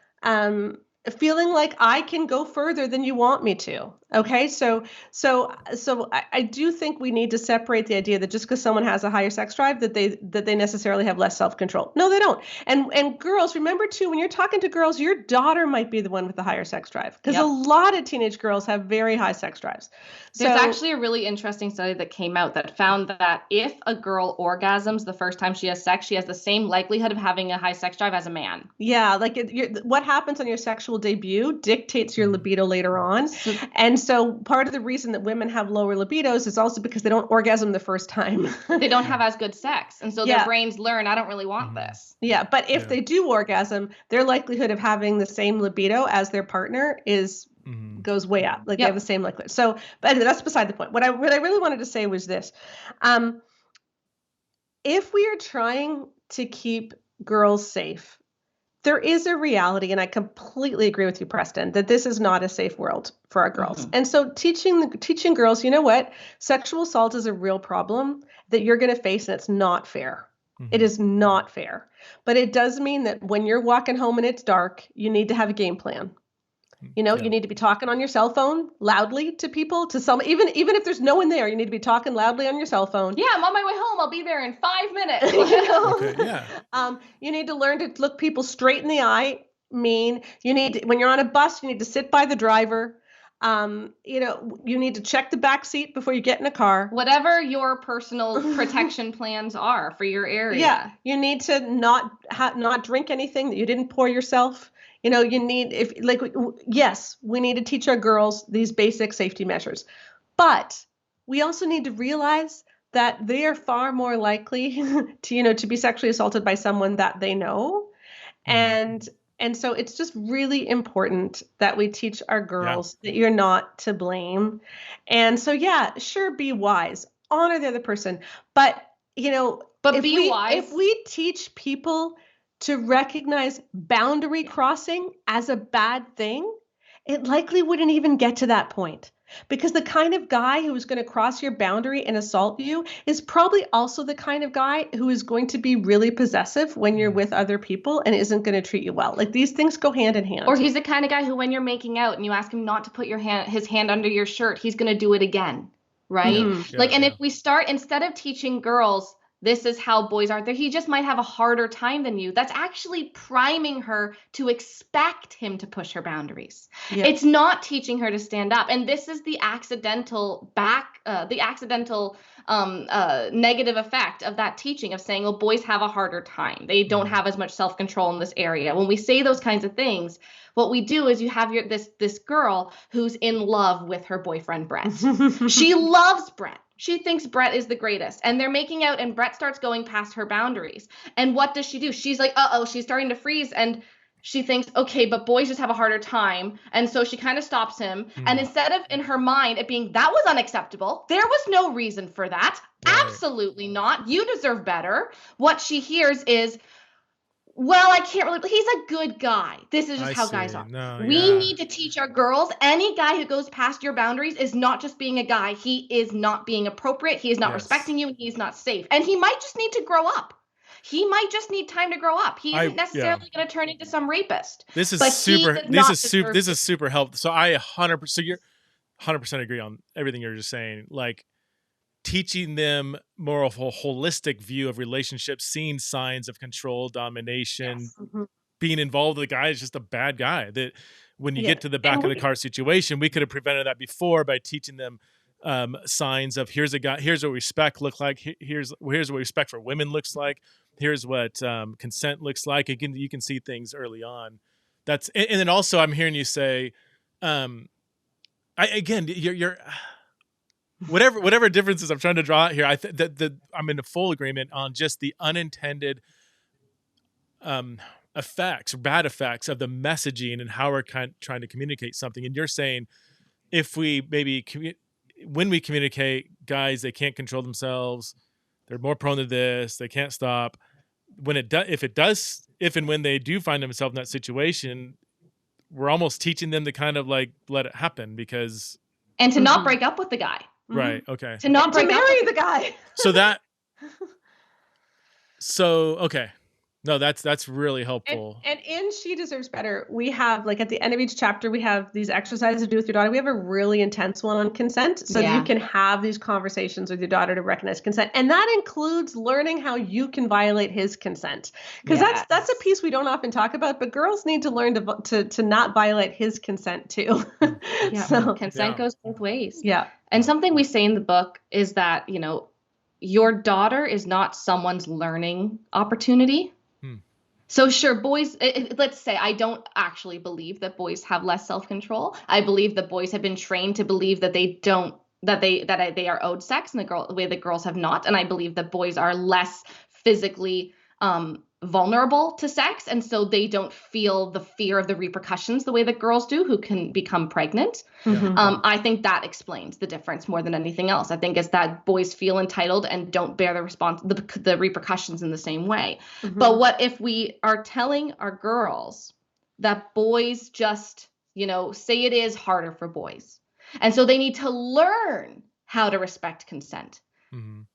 feeling like I can go further than you want me to. Okay, so I do think we need to separate the idea that just because someone has a higher sex drive that they necessarily have less self-control. No, they don't. And girls, remember too, when you're talking to girls, your daughter might be the one with the higher sex drive, because a lot of teenage girls have very high sex drives. There's actually a really interesting study that came out that found that if a girl orgasms the first time she has sex, she has the same likelihood of having a high sex drive as a man. Yeah, like what happens on your sexual debut dictates your libido later on. And so part of the reason that women have lower libidos is also because they don't orgasm the first time. They don't have as good sex. And so their brains learn, I don't really want this. Yeah, but if they do orgasm, their likelihood of having the same libido as their partner goes way up. Like they have the same likelihood. So, but anyway, that's beside the point. What I really wanted to say was this. If we are trying to keep girls safe, there is a reality, and I completely agree with you, Preston, that this is not a safe world for our girls. Mm-hmm. And so teaching girls, you know what? Sexual assault is a real problem that you're going to face, and it's not fair. Mm-hmm. It is not fair. But it does mean that when you're walking home and it's dark, you need to have a game plan. You need to be talking on your cell phone loudly to people, even if there's no one there, you need to be talking loudly on your cell phone. Yeah, I'm on my way home. I'll be there in 5 minutes. You need to learn to look people straight in the eye. When you're on a bus, you need to sit by the driver. You need to check the back seat before you get in a car. Whatever your personal protection plans are for your area. Yeah, you need to not drink anything that you didn't pour yourself. We need to teach our girls these basic safety measures, but we also need to realize that they are far more likely to be sexually assaulted by someone that they know. And so it's just really important that we teach our girls that you're not to blame. And so, sure, be wise, honor the other person, but be wise. If we teach people to recognize boundary crossing as a bad thing, it likely wouldn't even get to that point. Because the kind of guy who is going to cross your boundary and assault you is probably also the kind of guy who is going to be really possessive when you're with other people and isn't going to treat you well. Like, these things go hand in hand. Or he's the kind of guy who, when you're making out and you ask him not to put his hand under your shirt, he's going to do it again, right? Mm-hmm. If we start, instead of teaching girls, this is how boys are, he just might have a harder time than you. That's actually priming her to expect him to push her boundaries. Yeah. It's not teaching her to stand up. And this is the accidental negative effect of that teaching, of saying, well, boys have a harder time. They don't have as much self-control in this area. When we say those kinds of things, what we do is you have this girl who's in love with her boyfriend, Brett. She loves Brett. She thinks Brett is the greatest, and they're making out, and Brett starts going past her boundaries. And what does she do? She's like, uh-oh, she's starting to freeze, and she thinks, okay, but boys just have a harder time. And so she kind of stops him. And instead of in her mind it being, that was unacceptable, there was no reason for that. Right. Absolutely not. You deserve better. What she hears is, well, I can't really, he's a good guy. This is just how guys are. We need to teach our girls, any guy who goes past your boundaries is not just being a guy. He is not being appropriate. He is not respecting you. And he's not safe. And he might just need to grow up. He might just need time to grow up. He isn't necessarily going to turn into some rapist. This is super helpful. So I 100%, so you're 100% agree on everything you're just saying. Like, teaching them more of a holistic view of relationships, seeing signs of control, domination, being involved with the guy is just a bad guy. That when you get to the back of the car situation, we could have prevented that before by teaching them signs of, here's a guy, here's what respect look like, here's what respect for women looks like, here's what consent looks like. You can see things early on. And then also I'm hearing you say, you're whatever differences I'm trying to draw out here, I think that I'm in full agreement on just the unintended effects, bad effects of the messaging and how we're trying to communicate something. And you're saying, if we when we communicate, guys, they can't control themselves, they're more prone to this, they can't stop. If and when they do find themselves in that situation, we're almost teaching them to kind of like let it happen, because and to not break up with the guy. Right. Okay. To marry the guy. Okay. No, that's really helpful. And in She Deserves Better, we have, like, at the end of each chapter, we have these exercises to do with your daughter. We have a really intense one on consent, so that you can have these conversations with your daughter to recognize consent. And that includes learning how you can violate his consent. Because that's a piece we don't often talk about, but girls need to learn to not violate his consent too. So consent goes both ways. Yeah. And something we say in the book is that, your daughter is not someone's learning opportunity. So sure, boys, let's say I don't actually believe that boys have less self-control. I believe that boys have been trained to believe that they are owed sex, and the way that girls have not. And I believe that boys are less physically vulnerable to sex, and so they don't feel the fear of the repercussions the way that girls do, who can become pregnant. I think that explains the difference more than anything else. I think is that boys feel entitled and don't bear the repercussions in the same way. But what if we are telling our girls that boys just, say it is harder for boys, and so they need to learn how to respect consent.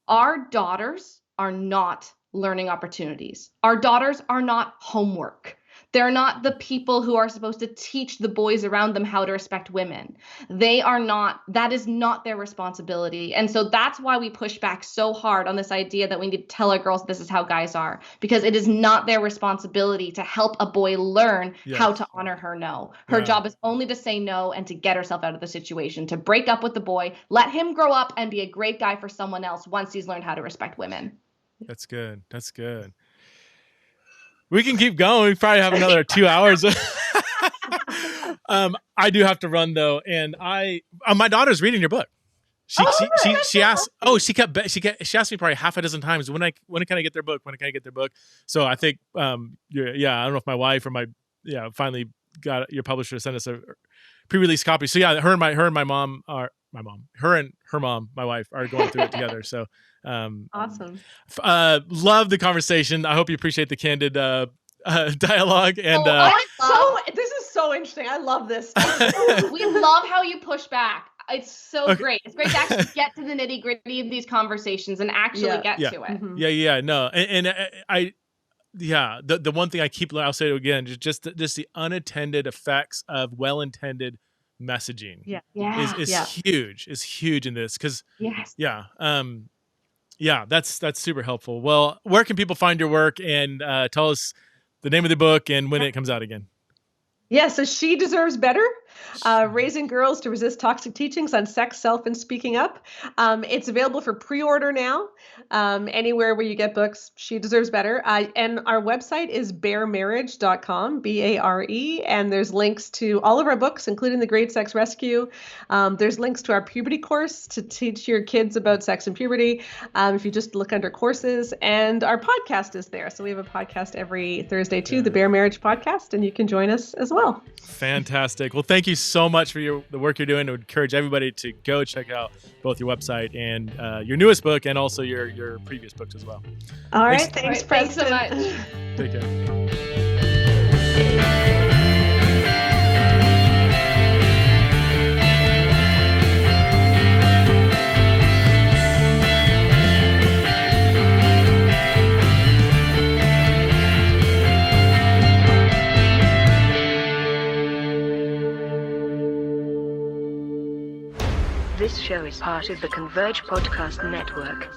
Our daughters are not learning opportunities. Our daughters are not homework. They're not the people who are supposed to teach the boys around them how to respect women. That is not their responsibility. And so that's why we push back so hard on this idea that we need to tell our girls this is how guys are, because it is not their responsibility to help a boy learn how to honor her no. Her job is only to say no and to get herself out of the situation, to break up with the boy, let him grow up and be a great guy for someone else once he's learned how to respect women. That's good. We can keep going. We probably have another 2 hours. I do have to run though, and my daughter's reading your book. She asked. She asked me probably half a dozen times, when can I get their book? When can I get their book? So I think I don't know if my wife or finally got your publisher to send us a pre-release copy. So yeah, her and my mom are. Her and her mom, my wife, are going through it together. So awesome. Love the conversation. I hope you appreciate the candid dialogue. And this is so interesting. I love this. We love how you push back. It's so great. It's great to actually get to the nitty gritty of these conversations and actually get to it. No, and the one thing I'll say it again, just the unattended effects of well-intended messaging is huge in this, because that's super helpful. Well, where can people find your work, and tell us the name of the book and when it comes out again? So She Deserves Better. Raising Girls to Resist Toxic Teachings on Sex, Self, and Speaking Up. It's available for pre-order now, anywhere where you get books. She Deserves Better. And our website is baremarriage.com, B-A-R-E, and there's links to all of our books, including The Great Sex Rescue. There's links to our puberty course to teach your kids about sex and puberty. If you just look under courses, and our podcast is there. So we have a podcast every Thursday too, the Bare Marriage Podcast, and you can join us as well. Fantastic. Well, thank you so much for the work you're doing. I would encourage everybody to go check out both your website and your newest book, and also your previous books as well. All right. Thanks Preston. so much. Take care. This show is part of the Converge Podcast Network.